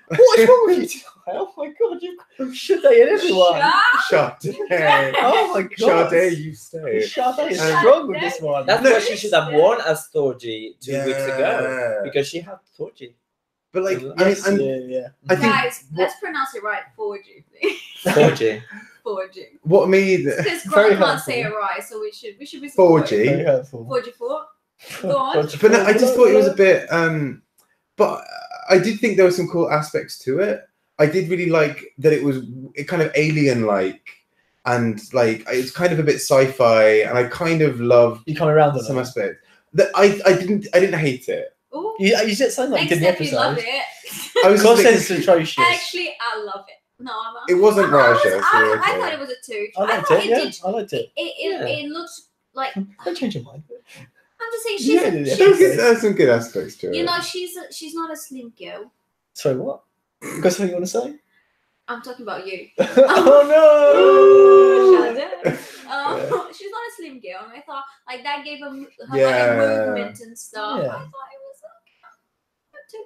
What is wrong with you tonight? Oh my god, you should they in everyone? Shut Sade. Oh my god. Sade, you stay. Sade is And- strong with this one. That's No, what she should have worn as Thorgy 2 weeks ago. Yeah. Because she had Thorgy. But like, Yes, I mean, yeah. I think Guys, let's pronounce it right. 4G, please. Thorgy. 4G. what made Because Very Grant can't say it helpful. right, so we should be 4G. Very hurtful. 4G4. Go on. But no, I just thought it was a bit. But I did think there were some cool aspects to it. I did really like that it was kind of alien-like, and like it's kind of a bit sci-fi, and I kind of loved You come around on some it. aspects. That I didn't hate it. Ooh. You said something like Next in the step, you love episode. I was just Content like, is atrocious. Actually, I love it. No, I'm not. it wasn't Raja. So I okay. thought it was a 2. I liked thought it. Yeah, did. I liked it. It looks like. Don't change your mind. I'm just saying, she's. Yeah, a, yeah, she's There's some good aspects to it. you know, she's not a slim girl. Sorry, what? Got something you want to say? I'm talking about you. Oh no! She's not a slim girl, and I thought like that gave her like a Yeah. movement and stuff. Yeah. I thought it was okay.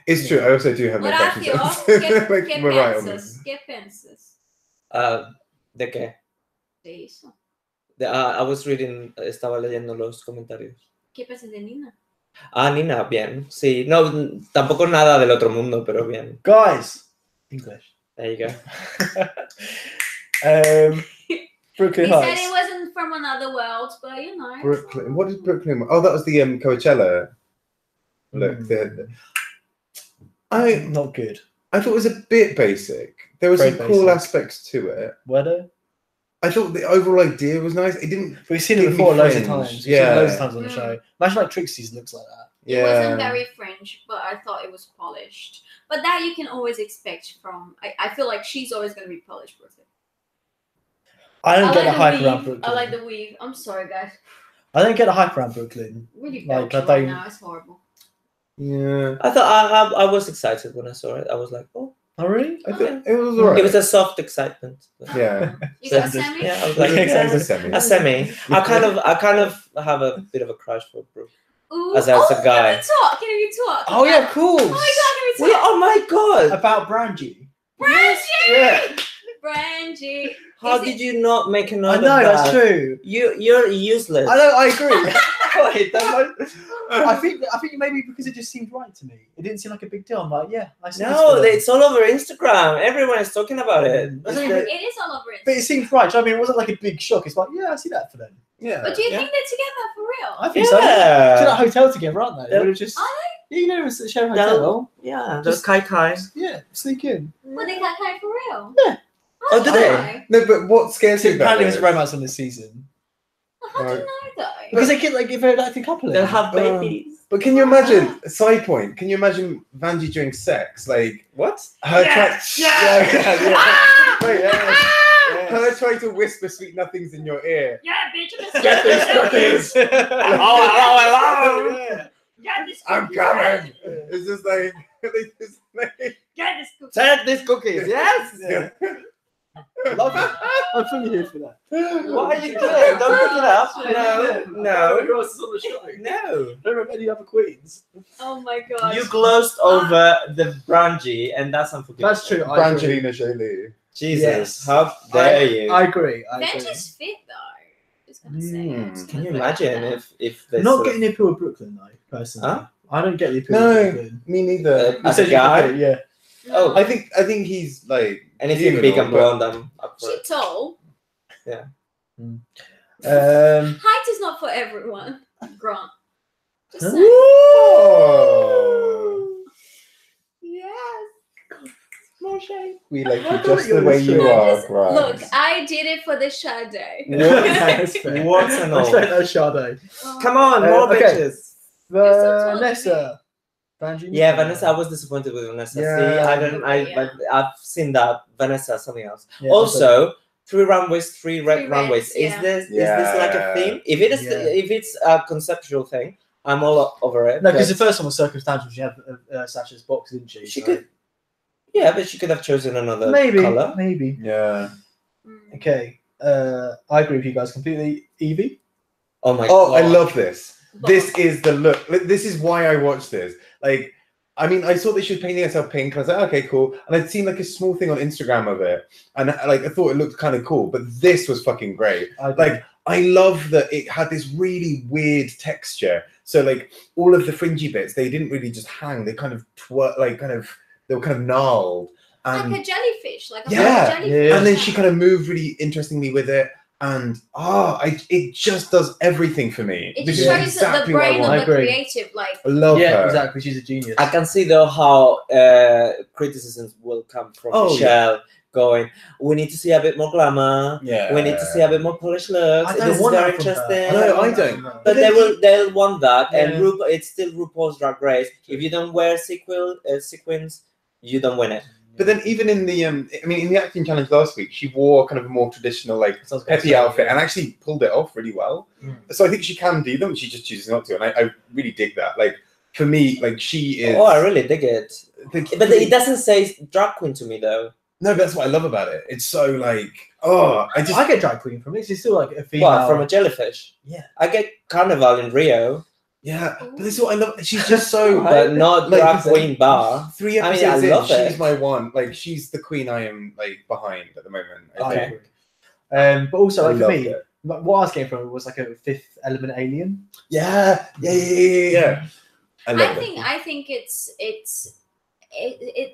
It's true. I also do have no Horacio, questions. ¿qué We're right on piensas? this. ¿Qué piensas ¿De qué? de eso? I was reading, estaba leyendo los comentarios. ¿Qué piensas de Nina? Nina, bien. Sí, no, tampoco nada del otro mundo, pero bien. Guys, English. There you go. Brooklyn He said Heights. it wasn't from another world, but you know. Brooklyn. What is Brooklyn? Oh, that was the Coachella. Look, Not good. I thought it was a bit basic. There were Very some cool basic. aspects to it. Weather. I thought the overall idea was nice. It didn't. We've seen it Give me before loads of fringe. times. We've seen Yeah. it loads of times on the show. Imagine like Trixie's looks like that. It wasn't very French, but I thought it was polished. But that you can always expect from. I feel like she's always going to be polished, Brooklyn. I don't get like the hype weave. around Brooklyn. I like the weave. I'm sorry, guys. I don't get the hype around Brooklyn. Really Like, Belgian I right don't- now. It's horrible. Yeah. I thought I was excited when I saw it. I was like, oh, Oh really? I thought it was alright. it was a soft excitement. Yeah. You got a Send it. semi? Yeah, I was like, It was yeah, a semi. a semi. I kind of have a bit of a crush for Brooke. Ooh. As a guy. Can we talk? Oh yeah, cool. Oh my god, can we Well, talk? oh my god! About Brandy. Brandy! Yeah. Brandy! How Is did it- you not make a note I know of that? that's true. You're useless. I know. I agree. Wait, I think maybe because it just seemed right to me. It didn't seem like a big deal. I'm like, yeah, I see. this No, for them. it's all over Instagram. Everyone is talking about it. Mm. It's I the- It is all over it. But it seemed right. I mean, it wasn't like a big shock. It's like, yeah, I see that for them. Yeah. But do you Yeah. think they're together for real? I think so. They're at a yeah. hotel together, aren't they? Yeah. Would have just. Are Yeah, you know, it's a shared They'll- hotel. Yeah, Just- just Kai Kai. Yeah, sneak in. But they got kind for real? Yeah. Oh, did they? know. No, but what scares you about Apparently, there's it? romance on this season How do you know though? because they get like if they're like a couple. They'll have babies. But can you imagine? Side point. Can you imagine Vanjie during sex? Like What? her Yes! yeah. Wait, Yeah. Her trying to whisper sweet nothings in your ear. Yeah, bitch, Get this cookies. hello. Get this I'm coming. It's just like they just like Get this cookie. Take these cookies, yes? Yeah. Love it. I'm fully here for that. What are you doing? Don't pick it up. No. Who else is on the show? No. Don't remember any other queens. Oh my god. You glossed over the Brandy, and that's unforgivable. That's true. I agree. Brangelina Jolie. Jesus, Yes. how dare you? I agree. I agree. Benji's fit though. Just gonna say it. Mm. Can you imagine if there's Not getting the appeal of Brooklyn though, personally. Huh? I don't get the appeal No. of Brooklyn. Me neither. As You said a you guy? could, yeah. Oh. I think he's like anything big and blonde, I'm up for She it. tall. Height is not for everyone. Grant. Just saying. Oh. Yes. Small shade. We like I you thought just you the were way you sure. are, Just- Grant. Look, I did it for the shadow. That's fair. What's an That's all? right, that's Sade. Come on, Uh, more okay. bitches. You're so tall, Vanessa. Vanjie Yeah, Nicole. Vanessa. I was disappointed with Vanessa. Yeah. See, I don't. Yeah. I've seen that Vanessa something else. Yeah, Also, 3 runways, 3 red Three runways. reds, yeah. Is this like a Yeah. theme? If it is, Yeah. if it's a conceptual thing, I'm all over it. no, because the but- first one was circumstantial. She had Sasha's box, didn't she? She So- could. Yeah, but she could have chosen another maybe, color. maybe. Yeah. Mm. Okay, I agree with you guys completely. Evie. Oh my Oh, god! I love this. But- This is the look. This is why I watched this. Like, I mean, I saw that she was painting herself pink. And I was like, okay, cool. And I'd seen like a small thing on Instagram of it, and like I thought it looked kind of cool. But this was fucking great. Like, I love that it had this really weird texture. So like all of the fringy bits, they didn't really just hang. They kind of they were kind of gnarled. And Like a jellyfish. Like a Yeah, jellyfish. yeah. and then she kind of moved really interestingly with it, and it just does everything for me. It This just is shows exactly the what I brain want. of I the agree. creative. Like, I love yeah, her. exactly. She's a genius. I can see though how criticisms will come from Oh, Michelle going, we need to see a bit more glamour. Yeah, We need to see a bit more polished looks. I don't This is want very that from her. interesting. No, I want that don't. from her. But they'll want that, and Yeah. it's still RuPaul's Drag Race. If you don't wear sequins, you don't win it. But then even in the I mean, in the acting challenge last week, she wore kind of a more traditional like So I was gonna peppy say, outfit and actually pulled it off really well. Mm. So I think she can do them. She just chooses not to, and I really dig that. Like for me, like she is. Oh, I really dig it. the- But it doesn't say drag queen to me though. No, that's what I love about it. It's so like, oh, I get drag queen from it. It's still like a female. What, from a jellyfish? Yeah. I get carnival in Rio, yeah. But this is what I love. She's just so but not like, drag queen bar. 3 I mean, episodes I in, love she's it. my one. Like, she's the queen I am like behind at the moment. I I think. agree. But also, I like for loved me, it. what I was getting from it was like a Fifth Element alien. Yeah. I think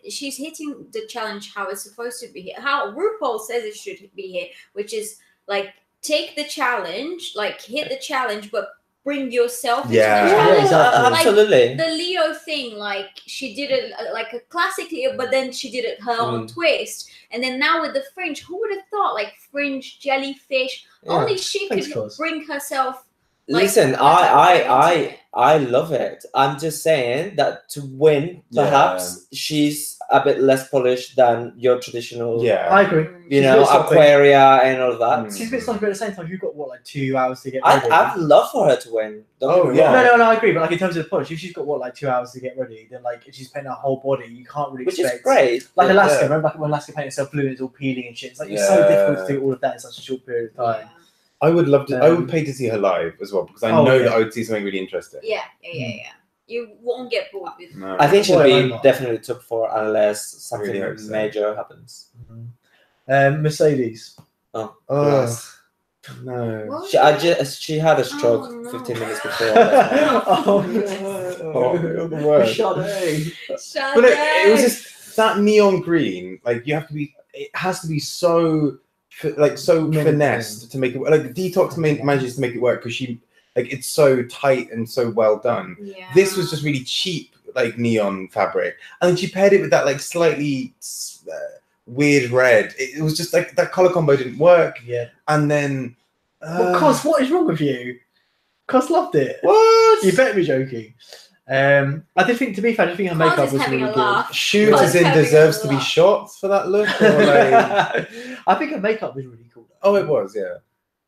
she's hitting the challenge how it's supposed to be here. How RuPaul says it should be here, which is like take the challenge, like hit the challenge, but bring yourself into the Yeah. challenge. Yeah, exactly. Like, Absolutely. the Leo thing, like she did it like a classic Leo, but then she did it her own twist. And then now with the fringe, who would have thought like fringe, jellyfish? Yeah. Only she Thanks, could Cos. bring herself. Like, Listen, that's very into it. I love it. I'm just saying that to win, perhaps she's a bit less polished than your traditional, I agree. you She's know, a bit sloppy. Aquaria and all that. She's a bit sloppy, but at the same time, you've got what, like 2 hours to get ready. I'd love for her to win. Don't Oh, get me yeah. wrong. No, I agree. But like in terms of the polish, if she's got what, like 2 hours to get ready, then like if she's painting her whole body, you can't really Which expect. is great. Like Alaska, Yeah. remember back when Alaska painted herself blue and it's all peeling and shit? It's like it's so difficult to do all of that in such a short period of time. I would love to. I would pay to see her live as well because I know that I would see something really interesting. Yeah. You won't get bored with. No. I think she'll be Boy, definitely top 4 unless something Really hope so. major happens. Mercedes. Oh, Oh, yes. no. What? She had a stroke Oh, no. 15 minutes before. That's why. Oh, no. Oh, you're the worst. Sade. But it was just that neon green. Like you have to be. It has to be so finessed to make it work. Like Detox manages to make it work because she it's so tight and so well done. Yeah. This was just really cheap like neon fabric, and then she paired it with that like slightly weird red. It was just like that color combo didn't work. Yeah. And then Cos, what is wrong with you? Cos loved it. what? You better be joking. I did think, to be fair, I think her Cos makeup is was having really a good. laugh. Shoot Cos as in having deserves a to be laugh. shot for that look. Or like... I think her makeup was really cool. Oh, it was, yeah.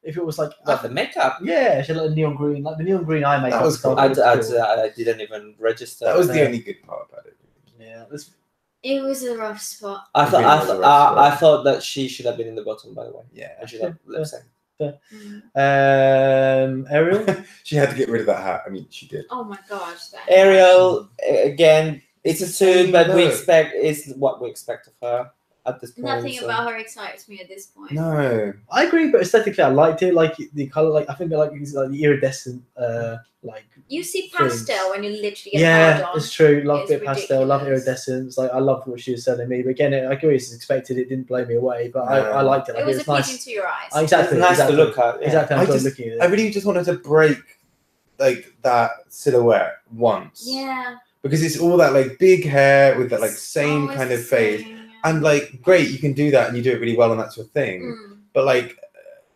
If it was like, But the makeup. yeah, she had like neon green, like the neon green eye makeup. was cool. stuff was cool. I didn't even register. That was the only good part about it. Yeah, It was a rough spot. I It really was a rough I spot. thought that she should have been in the bottom, by the way. Yeah. And she'd have lip sync. Ariel. She had to get rid of that hat. I mean, she did. Oh my gosh. That Ariel, again, it's a It's the same suit, but we look. expect is what we expect of her at this point. Nothing so. about her excites me at this point. No. I agree, but aesthetically, I liked it. Like the color, like I think I like the iridescent, like. You see Things. pastel when you literally get Yeah, hard on. it's true. Love It's bit pastel, love ridiculous. iridescence. Like I loved what she was selling me. But again, I agree, it's expected. It didn't blow me away, but I liked it. Like, It was appealing nice. to your eyes. Exactly. It's nice exactly. to look at. Yeah. Exactly. I I enjoyed just- looking at I it. really just wanted to break like that silhouette once. Yeah. Because it's all that like big hair with that like same Always kind the of face. same, yeah. And like, great, you can do that and you do it really well and that's your thing. Mm, But like,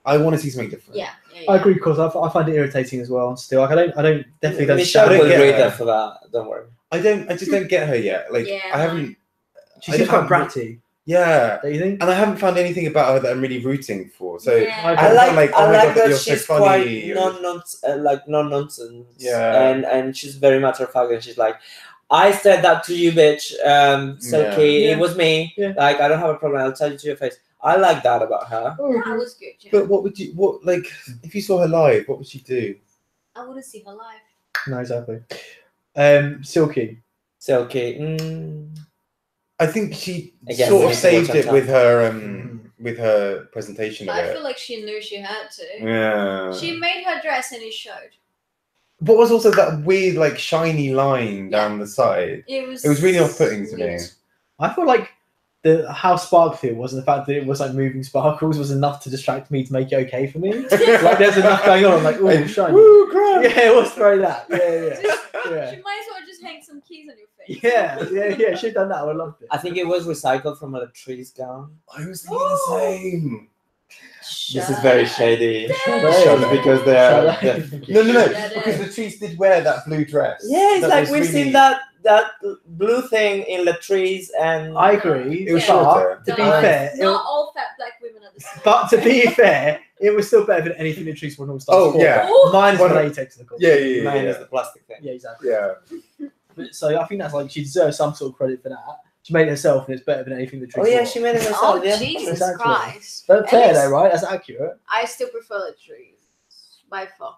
I want to see something different. yeah. I agree, because I find it irritating as well. Still, like I don't definitely don't. Michelle don't will get read her. that for that. Don't worry. I just don't get her yet. Like, Yeah, I haven't. She I seems quite haven't- bratty. Yeah. Don't you think? And I haven't found anything about her that I'm really rooting for. So Yeah. I I'm like, like, oh I my like God, that you're so she's funny, quite or- non-nonsense. Yeah. And she's very matter of fact, and she's like, I said that to you, bitch. Silky, Yeah. it was me. Yeah. Like, I don't have a problem. I'll tell you to your face. I like that about her. That was good. Yeah. But like, if you saw her live, what would she do? I want to see her live. No, exactly. Silky. Silky. I think she Again, sort we of need to saved watch it her with her presentation of I it. feel like she knew she had to. Yeah. She made her dress and it showed. But was also that weird, like, shiny line down the side. It was really off-putting to me. sweet. I feel like how sparkly it was, and the fact that it was like moving sparkles was enough to distract me to make it okay for me. Like there's enough going on. I'm like, oh, shiny. Woo, crap! Yeah, it was very that. Yeah. Yeah. She might as well just hang some keys on your face. Yeah. She'd done that. I would have loved it. I think it was recycled from a tree's gown. I was thinking the same. This is very shady. Shut Because Shut they're. up. No. Shut Because up. Latrice did wear that blue dress. Yeah, it's That like was we've really- seen that blue thing in Latrice and. I agree. It was Yeah. shorter. To be No, fair, not all fat black women are the same. but to be fair, it was still better than anything that Trees One All Stars. Oh, yeah. Minus the One- latex and the Yeah. Mine is the plastic thing. Yeah, exactly. Yeah. So I think that's like she deserves some sort of credit for that. She made it herself, and it's better than anything that Oh Latrice yeah, wrote. she made it herself. Oh Yeah. Jesus Exactly. Christ! That's At fair, least though, right? That's accurate. I still prefer Latrice by far.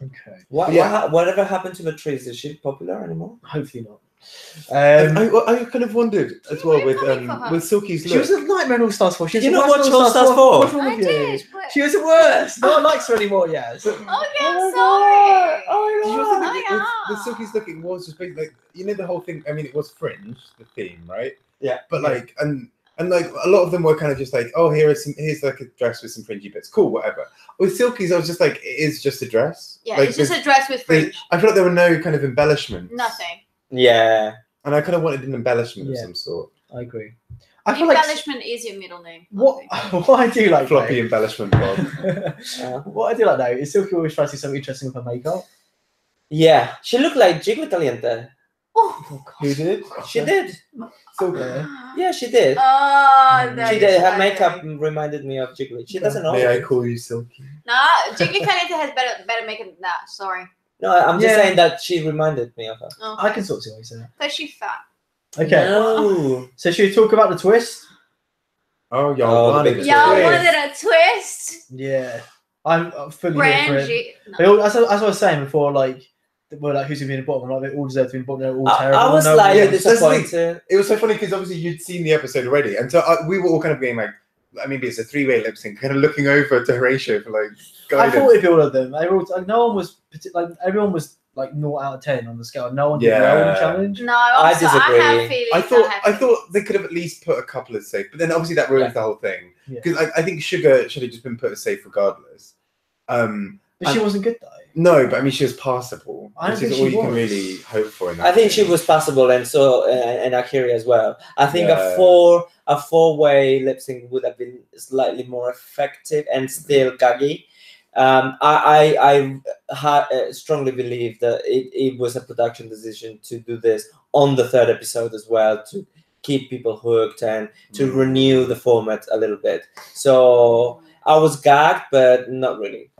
Okay. Whatever happened to Latrice? Is she popular anymore? Hopefully not. I kind of wondered as well with Silky's She was look. a nightmare in All Stars 4. She was You the know worst what in All Stars 4? What's wrong I with you? did, but She was the worst. No one likes her anymore, yes. okay, I'm my sorry. God. Oh Did my you God. also think Oh, with yeah. Silky's look, it was just basically, like, you know, the whole thing. I mean, it was Fringe, the theme, right? Yeah. But like, and like a lot of them were kind of just like, oh, here's like a dress with some fringy bits, cool, whatever. With Silky's, I was just like, it is just a dress. Yeah, like, it's just a dress with fringe. I feel like there were no kind of embellishments. Nothing. Yeah. And I kind of wanted an embellishment of Yeah. some sort. I agree. I feel like Embellishment is your middle name. what I do like Floppy though, embellishment, Bob. what I do like though is Silky always tries to do something interesting with her makeup. Yeah. She looked like Jiggly Caliente. Oh, Who did? She did. Silky. Yeah, she did. Oh, no, She you're did. Her so makeup good. reminded me of Jiggly. She doesn't know. May I call you Silky? Nah, Jiggly Caliente has better makeup than that. Sorry. No, I'm just Yeah. saying that she reminded me of her. I can sort of see what you're saying. Because she's fat. Okay, No. so should we talk about the twist? Oh, Oh, y'all the wanted big it. Y'all twist. wanted a twist? Yeah, I'm fully here for it. Brandy. They all, as I was saying before, like, well, like who's gonna be in the bottom? Like, they all deserve to be in the bottom. They're all terrible. I was No slightly one- that's the thing. disappointed. It was so funny because obviously you'd seen the episode already, and so we were all kind of being like, I mean, it's a three-way lip sync, kind of looking over to Horatio for like I guidance. thought it'd be all of them. They were all, like, no one was like everyone was like 0 out of 10 on the scale. No one did well in the Yeah. challenge. No, I also, I disagree. have feelings. I thought they could have at least put a couple as safe, but then obviously that ruins the whole thing Yeah. because I think Sugar should have just been put as safe regardless. But she wasn't good though. No, but I mean she was passable, I don't which is think all she you can was. really hope for. In that I think she thing. was passable and Akira as well. I think Yeah. a four-way lip sync would have been slightly more effective and still gaggy. I strongly believe that it was a production decision to do this on the third episode as well to keep people hooked and to renew the format a little bit. So I was gagged, but not really.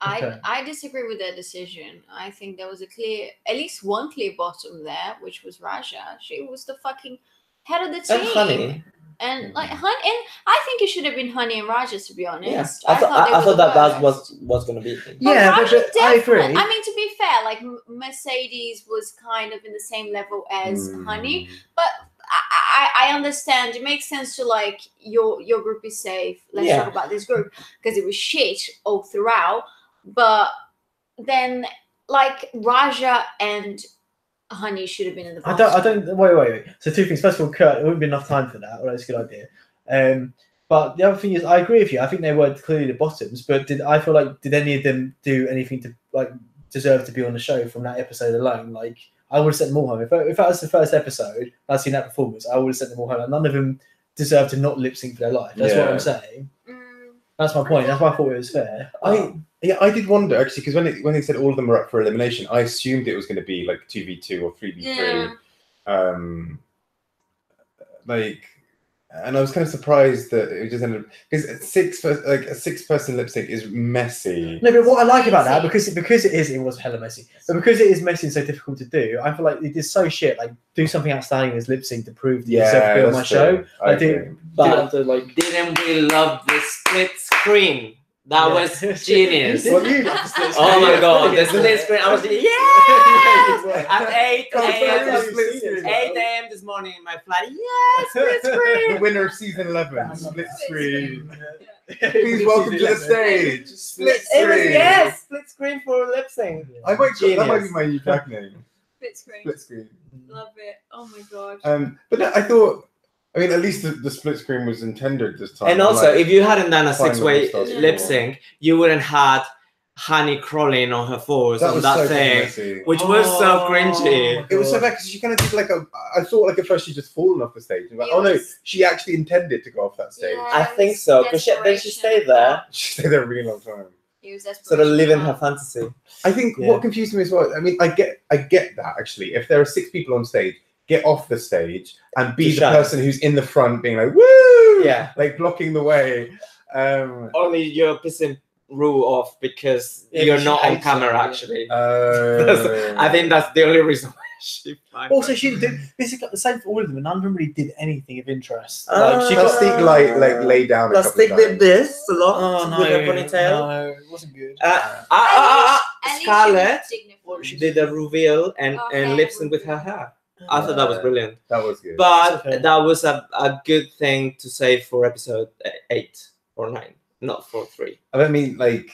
Okay. I disagree with their decision. I think there was at least one clear bottom there, which was Raja. She was the fucking head of the team. And Honey. And like Honey, and I think it should have been Honey and Raja, to be honest. Yes, I thought that was going to be. Yeah, Raja but I agree. definitely- I mean, to be fair, like Mercedes was kind of in the same level as Honey, but I understand. It makes sense to like your group is safe. Let's Yeah. talk about this group because it was shit all throughout. But then, like Raja and Honey should have been in the I bottom. don't. Wait. So two things. First of all, Kurt, there wouldn't be enough time for that. Although it's a good idea. But the other thing is, I agree with you. I think they were clearly the bottoms. But did any of them do anything to like deserve to be on the show from that episode alone? Like, I would have sent them all home. If that was the first episode, I'd seen that performance, I would have sent them all home. And none of them deserve to not lip sync for their life. That's what Yeah. I'm saying. Mm, That's my point. That's why I thought it was fair. I did wonder actually because when they said all of them were up for elimination, I assumed it was going to be like 2v2 or 3v3. Yeah. Like, and I was kind of surprised that it just ended up because a 6-person lip sync is messy. No, but what I like about that, because it was hella messy, but because it is messy and so difficult to do, I feel like it is so shit. Like, do something outstanding as lip sync to prove that you deserve to be on my that's show. true. I I do. agree. But like, didn't we love the split screen? That was genius. Well, you love the split Oh my screen. god, the Yeah. split screen! I was like, yes! At 8 a.m. this morning in my flat. Yes, split The screen! winner of season 11, split screen. Yeah. Please welcome to the stage, split It was screen. yes, split screen for lip sync. I might that might be Genius. my new tag name. split screen. Split screen. Love it. Oh my god. But no, I thought. I mean, at least the split screen was intended this time. And also, if you hadn't done a Fine six-way with those lip people. sync, you wouldn't had Honey crawling on her fours on was that so thing, messy. which was so cringy. It was so bad because she kind of did like I thought like at first she just fallen off the stage. And like, It oh no, was- she actually intended to go off that stage. Yeah. I think so, because then she stayed there, She stayed there a really long time. He was sort of living her fantasy. I think Yeah. what confused me as well. I mean, I get that actually. If there are 6 people on stage, get off the stage and be To the shine. person who's in the front, being like woo, Yeah. like blocking the way. Only you're pissing Rue off because Yeah, you're but she not on hates camera, her, yeah. actually. I think that's the only reason why Also, she did. This is the same for all of them, and none of them really did anything of interest. She Plastique lay down. Plastic did this a lot Oh no, with her ponytail. no, it wasn't good. Scarlett, What she did a reveal and Okay. lip sync with her hair. I thought that was brilliant. That was good. But Okay. that was a good thing to say for episode 8 or 9, not for 3. I mean, like,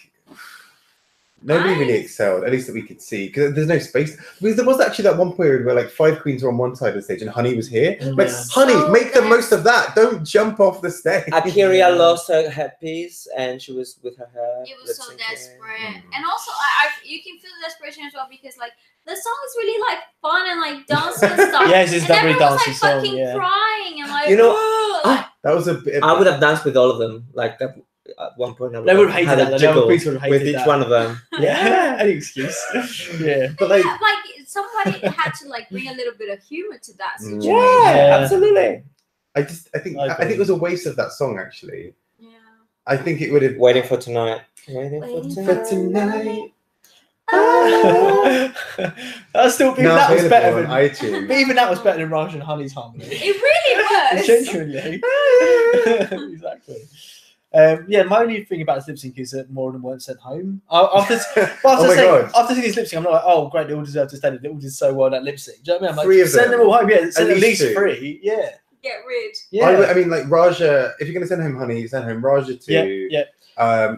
nobody really excelled, at least that we could see, because there's no space. Because there was actually that one period where like 5 queens were on one side of the stage and Honey was here. Like, Yeah. Honey, So make the good. most of that. Don't jump off the stage. Akiria lost her headpiece and she was with her hair. It was so lip-syncing. desperate, and also you can feel the desperation as well because like the song is really like fun and like dancing and stuff. Yes, it's and that very everyone's dancey like song. fucking Yeah. crying and like You know, like, That was a bit. I would have danced with all of them. Like that, at one point, I They would have hated had that. a The jiggle other queens would have hated with each that. one of them. Yeah, any excuse. Yeah, but like, yeah, like somebody had to like bring a little bit of humor to that Mm. situation. Yeah, absolutely. I think I it was a waste of that song. Actually, Yeah. I think it would have. Waiting for tonight. Waiting Waiting For tonight. that still Now that was better available than. on iTunes. But even that was better than Raj and Honey's harmony. It really was. Genuinely. Exactly. Yeah, my only thing about this lip sync is that more of them weren't sent home. After Oh my God. after seeing this lip sync, I'm not like, oh great, they all deserve to stand. They all did so well in that lip sync. Do you know what I mean? I'm like, 3 of send them them. all home. Yeah, send at least least 2. 3. Yeah, Get rid. yeah. I mean, like Raja. If you're gonna send home Honey, send home Raja too. Yeah.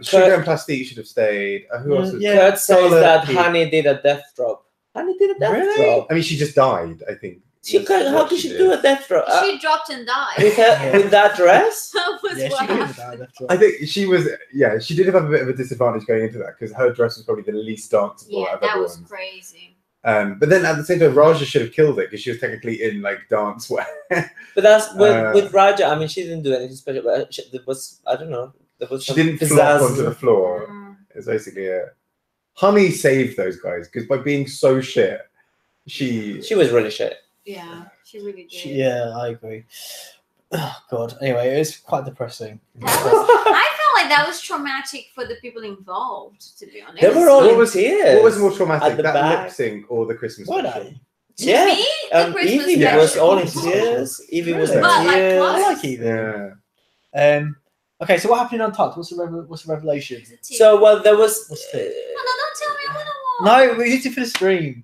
Sugar and Plastique should have stayed. Who else? Was Yeah. Kurt says Scarlett that Pete. Honey did a death drop. Honey did a death Really? drop. I mean, she just died. I think. She That's could, how what could she did. do a death drop? She dropped and died. With, her, with that dress? That was Yeah, what she could happened. have died after. I think she was. Yeah, she did have a bit of a disadvantage going into that because her dress was probably the least danceable Yeah, out of that was everyone's. crazy. But then at the same time, Raja should have killed it because she was technically in like dance wear. But that's Uh, with Raja. I mean, she didn't do anything special. But there was, I don't know. There was She some didn't flop pizzazz. onto the floor. Mm. It's basically it. Honey saved those guys because by being so shit, she. She was really shit. Yeah, she really did. Yeah, I agree. Oh God. Anyway, it was quite depressing. That was, I felt like that was traumatic for the people involved, to be honest. They were all What in was- tears. What was more At traumatic, the that back. lip sync or the Christmas Were special? they? To Yeah. me, the Christmas Evie Yeah. was special. all in tears. Evie was in But, like, tears. I like Evie. Yeah. Okay, so what happened on Untucked? What's the revelation? It's a team. So, well, there was. What's the- Oh, no, don't tell me I want to watch. No, we need to for the stream.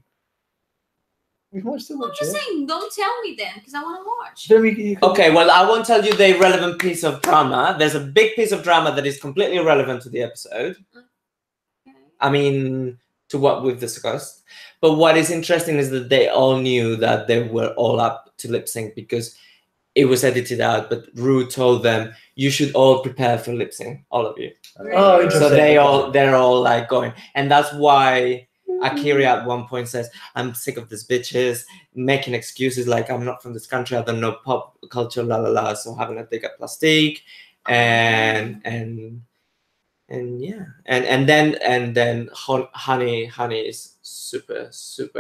We can still I'm watch just it. saying, don't tell me then, because I want to watch. Then you can- Okay, well, I won't tell you the relevant piece of drama. There's a big piece of drama that is completely irrelevant to the episode. Okay. I mean, to what we've discussed. But what is interesting is that they all knew that they were all up to lip sync because it was edited out. But Rue told them, "You should all prepare for lip sync, all of you." Oh, So interesting. they're all like going, and that's why Akira at one point says, "I'm sick of these bitches making excuses like I'm not from this country. I don't know pop culture, la la la." So having a dig at Plastique, and yeah, and then Honey is super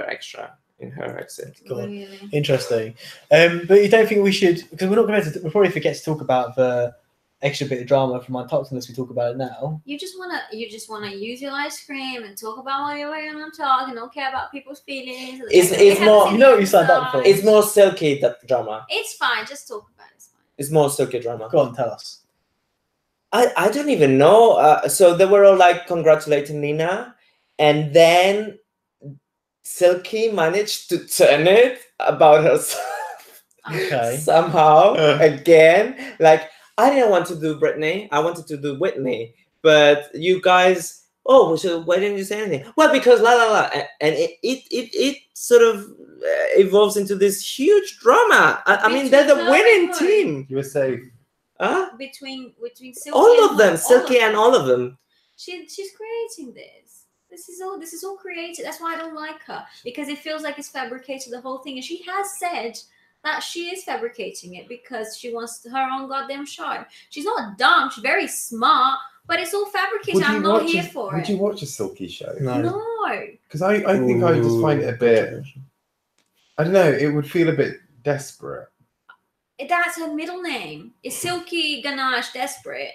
extra in her exit. God. Really? Interesting. But you don't think we should, because we're not going to, we'll probably forget to talk about the extra bit of drama from Untucked unless we talk about it now. You just wanna use your ice cream and talk about what you're wearing on talk and don't care about people's feelings. It's more- you know what you signed up for. It's more silky, that drama. It's fine. Just talk about it. It's fine. It's more silky drama. Go on, tell us. I don't even know. So they were all like congratulating Nina, and then Silky managed to turn it about herself Okay. somehow again. Like, I didn't want to do Britney, I wanted to do Whitney, but you guys, oh, so why didn't you say anything? Well, because la la la, and it sort of evolves into this huge drama. I mean, they're the winning team. You were safe. Huh? Between Silky All and of them, all Silky of and them. all of them. She's creating this. This is all created. That's why I don't like her, because it feels like it's fabricated, the whole thing. And she has said that she is fabricating it because she wants her own goddamn show. She's not dumb. She's very smart, but it's all fabricated. I'm not here for Would it. you watch a Silky show? No. Because I think I would just find it a bit. I don't know. It would feel a bit desperate. That's her middle name. It's Silky Ganache Desperate.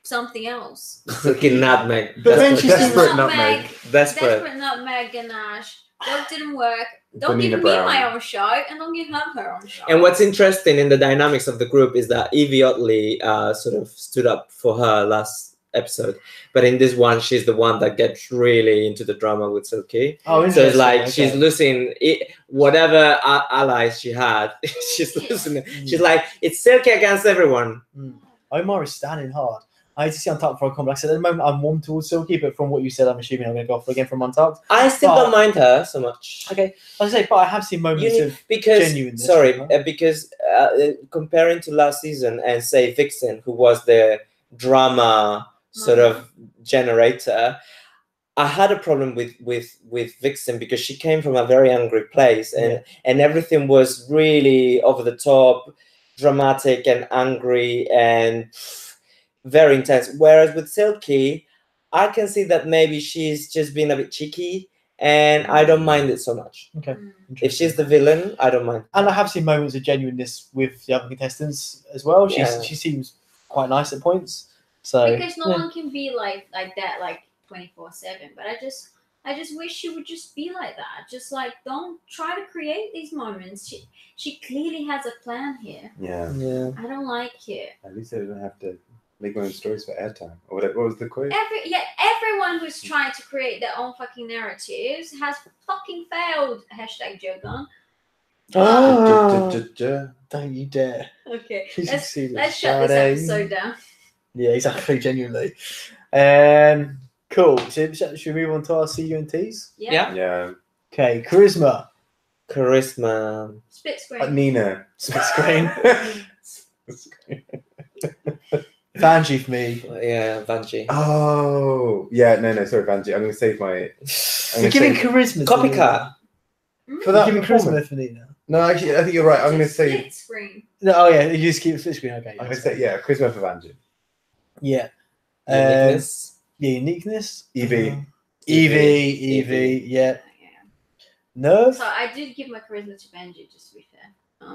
Something else. Silky Nutmeg. But then she's Desperate Nutmeg. nutmeg. Desperate. Desperate Nutmeg Ganache. That didn't work. Don't Nina give me Brown. my own show, and don't give her own show. And what's interesting in the dynamics of the group is that Evie Otley sort of stood up for her last episode, but in this one, she's the one that gets really into the drama with Silky. Oh, So interesting. it's like okay. she's losing it, whatever allies she had. She's losing it. She's like, it's Silky against everyone. Omar is standing hard. I need to see Untucked before I come back. So at the moment, I'm warm towards Silky, but from what you said, I'm assuming I'm going to go for again from Untucked. I still But- don't mind her so much. Okay, I say, but I have seen moments of Because genuineness. sorry, from her. because comparing to last season and say Vixen, who was the drama sort of generator, I had a problem with Vixen because she came from a very angry place, and everything was really over the top, dramatic and angry and very intense. Whereas with Silky, I can see that maybe she's just being a bit cheeky, and I don't mind it so much. Okay. If she's the villain, I don't mind. And I have seen moments of genuineness with the other contestants as well. Yeah. She seems quite nice at points. So Because no one can be like that, like 24/7. But I just wish she would just be like that. Just like don't try to create these moments. She clearly has a plan here. Yeah. yeah. I don't like it. At least I don't have to make my own stories for airtime. Or what was the quote? Everyone who's trying to create their own fucking narratives has fucking failed. Hashtag Jogan. Don't you dare. Okay, She let's succeeded. shut this episode down. Yeah, exactly. Genuinely. Cool. So should we move on to our CU and T's? Yeah. Yeah. Okay. Charisma. Charisma. Split screen. Nina. Split screen. Vanjie for me. Yeah, Vanjie. Oh. Yeah, no, sorry, Vanjie. I'm going to save my... You're giving charisma. Copycat. To For Nina. that You're giving performance. charisma for Nina. No, actually, I think you're right. I'm going to say... split screen. No, oh yeah, you just keep split screen. Okay. I'm going to say, yeah, charisma for Vanjie. Yeah. Uniqueness. Yeah, uniqueness. Evie. Evie. Yeah. Yeah. Nerve. So I did give my charisma to Benji, just to be fair.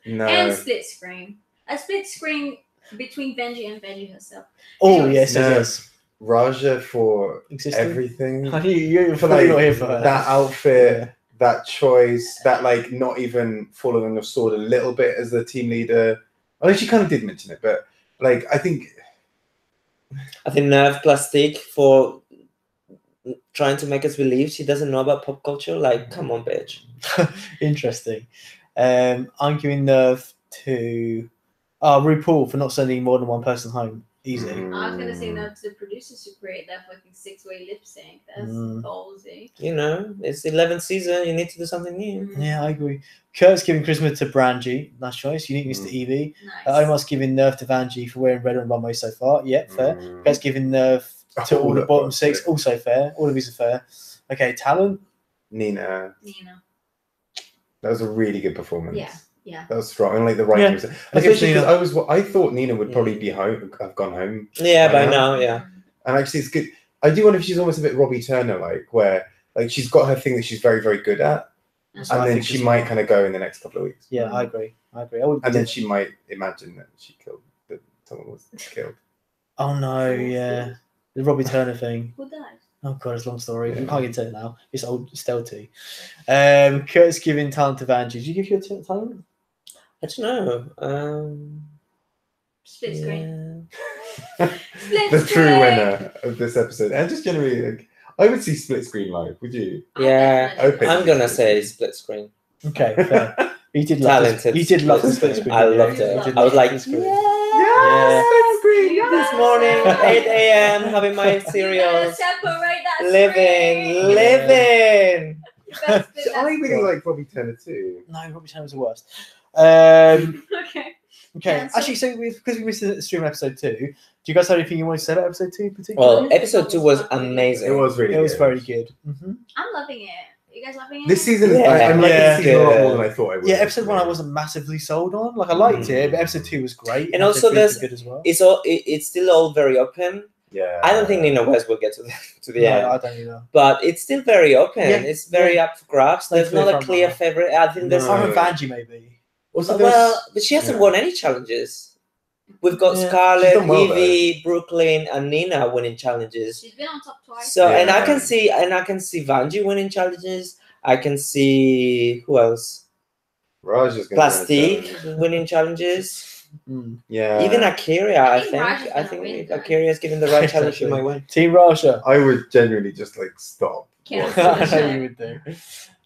No. And split screen. A split screen between Benji and Benji herself. Oh yes, No. yes. Raja for Existing. everything. I think you're For probably like not here for her. that outfit, that choice, that like not even following your sword a little bit as the team leader. I mean, she kind of did mention it, but like I think Nerve Plastic for trying to make us believe she doesn't know about pop culture. Like, come on, bitch. Interesting. I'm giving Nerve to RuPaul for not sending more than one person home. Easy. I was gonna say no to the producers who create that fucking 6-way lip sync. That's ballsy. You know, it's the 11th season. You need to do something new. Yeah, I agree. Kurt's giving charisma to Brangie. Nice choice. Uniqueness to Evie. Nice. Omar's giving Nerve to Vanjie for wearing red on runway so far. Yeah, fair. Kurt's giving Nerve to all the bottom six. Also fair. All of these are fair. Okay, talent. Nina. Nina. That was a really good performance. Yeah. That was strong. And like the writing was especially because I thought Nina would probably be home, have gone home. Yeah, by By now, yeah. And actually, it's good. I do wonder if she's almost a bit Robbie Turner, like where like she's got her thing that she's very, very good at, That's and I then think she as might well. kind of go in the next couple of weeks. Yeah, I agree. I wouldn't And then she might imagine that someone was killed. Oh no, yeah. The Robbie Turner thing. Who died? Oh god, it's a long story. Yeah. We can't get into it now. It's old stealthy. Kurt's giving talent to Vanjie. Did you give your talent? I don't know. Split screen. Yeah. Split The screen. true winner of this episode, and just generally, like, I would see split screen live. Would you? Yeah, Okay. I'm gonna say split screen. Okay, fair. You did love Talented. You did love the split screen. I didn't you? loved You it. did I was love like, the split screen. yeah, split screen Yes. this morning, 8 a.m. having my You gotta cereals, separate that living. screen. That's good, I that's really like Robbie Turner too. No, Robbie Turner was the worst. Okay. Okay. Actually, so because we missed the stream episode 2, do you guys have anything you want to say about episode 2 particularly? Well, episode 2 was amazing. It was really. It was good. very good. Mm-hmm. I'm loving it. You guys loving it? This season, is Yeah. I'm liking Yeah. this season a lot more Good. than I thought I would. Yeah, episode 1 I wasn't massively sold on. Like I liked it, but episode 2 was great. And episode also 3 was there's- good as well. It's still all very open. Yeah. I don't think Nina West will get to the No, end, I don't either. but it's still very open. Yeah. It's very up for grabs. No There's clear not a front clear runner. favorite. I think there's No. Simon Vanjie maybe. Also, there's- well, but she hasn't yeah. won any challenges. We've got Yeah. She's Scarlett, done well, Evie, Brooklyn, and Nina winning challenges. She's been on top twice. So and I Yeah. can see Vanjie winning challenges. I can see who else? Raj is going to Plastique winning challenges. Yeah. Even Akira, I think Raj is think. I gonna think win, if guys. Akira is given the right challenge, she might win. Team Rasha. I would genuinely just like stop. Can't I see know the you would do.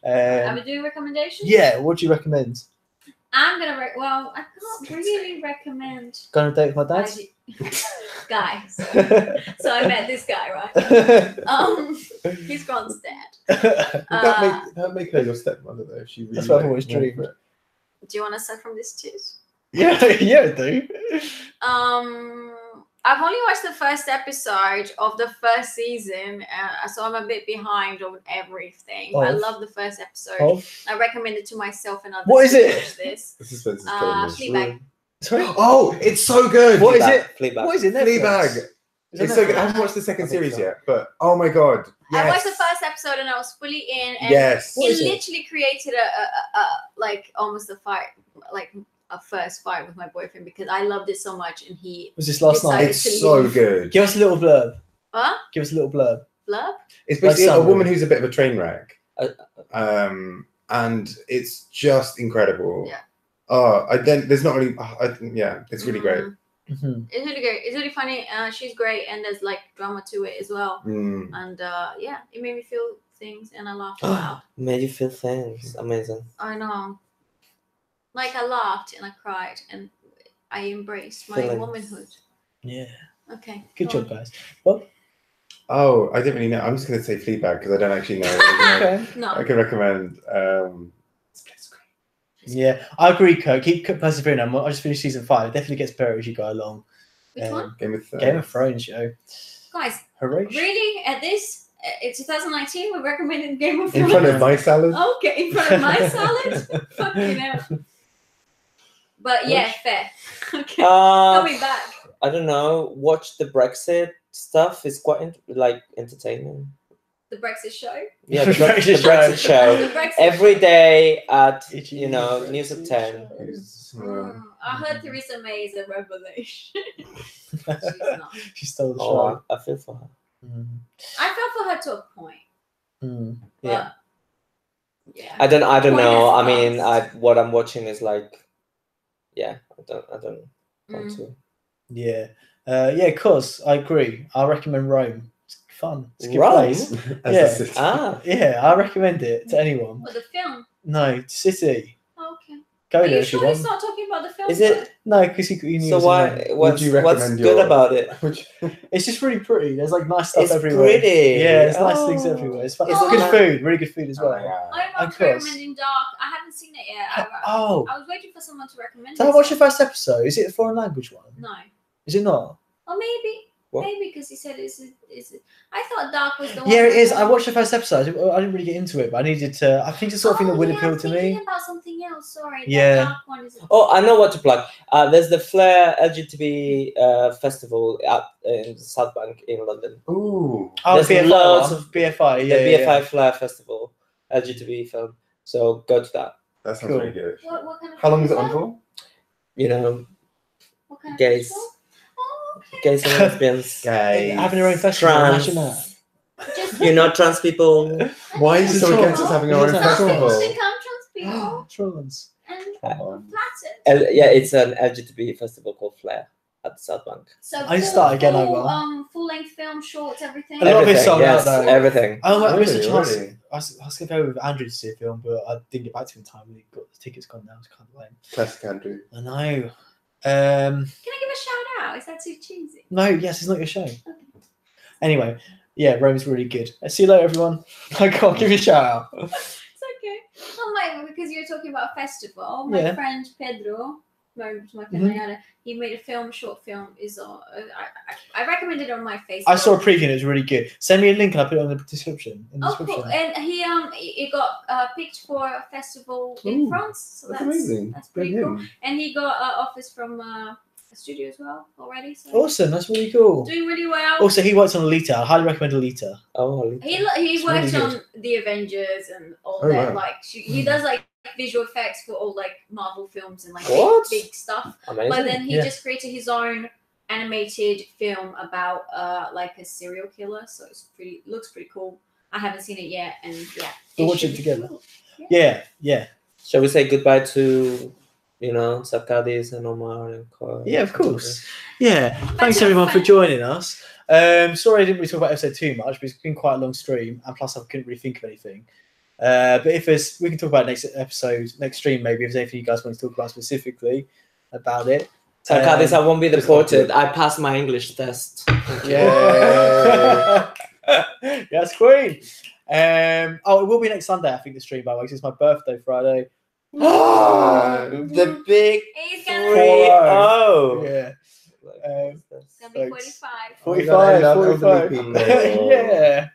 Are we doing recommendations? Yeah, what do you recommend? I'm gonna. Well, I can't really recommend. Go on a date with my dad? Guys. So I met this guy, right? He's Grant's dad. That make her your stepmother though. If she really That's what I've like, always went dreamed. for it. Do you want to suck from this too? yeah, I do. I've only watched the first episode of the first season, so I'm a bit behind on everything. But I love the first episode. I recommend it to myself and others. What is it? Watch this. The suspense is killing me. Fleabag. Sorry? Oh, it's so good. What is it? Fleabag. What is it? Fleabag. Is it It's so good. I Netflix? haven't watched the second I think series so. yet, but oh my god. Yes. I watched the first episode and I was fully in, and Yes. What it is it? literally created a like almost a fight, like a first fight with my boyfriend because I loved it so much, and he Was this last night? It's so good. Give us a little blurb. huh Give us a little blurb. blurb. It's basically Like a woman summary. who's a bit of a train wreck. Uh, And it's just incredible. Yeah. Oh, there's not really. Yeah, it's really great. Mm-hmm. It's really great. It's really funny. She's great, and there's like drama to it as well. Mm. And yeah, it made me feel things, and I laughed out. Made you feel things. Amazing. I know. Like I laughed and I cried, and I embraced my Feelings. womanhood. Yeah. Okay. Good go job, on. guys. Well, Oh, I don't really know. I'm just going to say Fleabag because I don't actually know. okay. No. I can recommend. It's great. Yeah, I agree, Kurt. Keep persevering. I just finished season 5. It definitely gets better as you go along. Which one? Game of Thrones. Game of Thrones show. Guys, Hooray. really? At this, it's 2019, we're recommending Game of In Thrones? front of my salad. Okay, in front of my salad? Fucking hell. But yeah, fair. Okay. Coming back. I don't know. Watch the Brexit stuff. It's quite entertaining. The Brexit show. Yeah, the Brexit Brexit show. The Brexit Every day at It's news at 10. I heard Theresa May is a revelation. She's not. She stole the show. Oh, I feel for her. Mm. I felt for her to a point. Mm. But Yeah. yeah. I don't Point know. I has mean, passed. what I'm watching is like, yeah, I don't want Mm. to. Yeah. Yeah, of course. I agree. I recommend Rome. It's fun. It's a good Rome? place. As Yeah. a city. Yeah, I recommend it to anyone. But the film. No, city. Okay. Go Are there you if you sure he's want. not talking about the film? Is it? No, because he knew. So it was why? in there. What's you what's recommend good your- about it? Which It's just really pretty. There's like nice stuff It's everywhere. pretty. Yeah, there's nice Oh. things everywhere. It's fun. Is It's it good not- food. Really good food as Oh well. my God. I'm not Of course. recommending Dark. I haven't seen it yet. Oh, I was waiting for someone to recommend so I it. watched the first episode. Is it a foreign language one? No. Is it not? Or maybe. What? Maybe because he said is it? I thought Dark was the one. Yeah, it with is. the- I watched the first episode. I didn't really get into it, but I needed to. I think it's the sort of thing that would yeah, appeal I'm to thinking me. about something else. Sorry. Yeah. That Dark one is. Oh, I know what to plug. There's the Flair LGBT festival in South Bank in London. Ooh. Oh, There's BFI loads one. of- BFI. Yeah, The yeah, BFI Flair Festival, LGBT film. So go to that. That sounds Cool. really good. What kind of? How long is it on festival? for? You know, What kind of Gays. festival? Oh, okay. gays and lesbians. Guys. Having their own festival. Trans. Imagine that. Just You're not trans people. Why is it so against us having our own Trans festival? Trans people become trans people Trans. and Come on. flattered. Yeah, it's an LGBT festival called Flair at the South Bank. So I start again, I will. Full length film, shorts, everything. A lot of it's Everything, sold out, yes, though. everything. Oh, I missed a Really, chance. really? I was going to go with Andrew to see a film, but I didn't get back to him in time. He got the tickets gone now. It's kind of lame. Classic Andrew. I know. Can I give a shout out? Is that too cheesy? No, yes, it's not your show. Anyway, yeah, Rome's really good. See you later, everyone. I can't give you a shout out. It's okay. Oh my, because you're talking about festival. My Yeah. friend Pedro, my friend Ayala, he made a short film. I recommended it on my Facebook. I saw a preview and it was really good. Send me a link and I'll put it on the description. In the Oh, description. cool. And he got picked for a festival in Ooh, France. So That's amazing. That's Good pretty cool. him. And he got offers from a studio as well already. So Awesome, that's really cool. doing really well. Also, he works on Alita. I highly recommend Alita. Oh, He It's worked really on the Avengers and all Oh, that. wow. Like he does like visual effects for all like Marvel films and like What? big stuff. amazing. But then he Yeah. just created his own animated film about like a serial killer. So it's looks pretty cool. I haven't seen it yet, and yeah, We'll watch it together. Yeah. Shall we say goodbye to, Sakadis and Omar and Kyle? Yeah, of course. Yeah. Thanks everyone for joining us. Sorry I didn't really talk about episode too much, but it's been quite a long stream, and plus I couldn't really think of anything. But we can talk about next stream maybe if there's anything you guys want to talk about specifically about it. Sakadis, I won't be deported. I passed my English test. Yeah. Yes, Queen. It will be next Sunday, I think, the stream, by the way, 'cause it's my birthday Friday. The big He's 3-0. Yeah. It's gonna be 45. 45. elderly people. Yeah.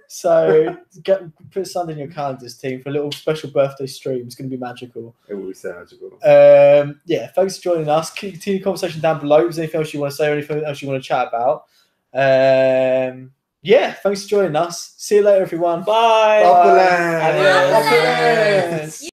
So put Sunday in your calendars, team, for a little special birthday stream. It's going to be magical. It will be so magical. Yeah, thanks for joining us. Continue the conversation down below. If there's anything else you want to say or anything else you want to chat about. Yeah, thanks for joining us. See you later, everyone. Bye. Up the land. Adios. Up the land.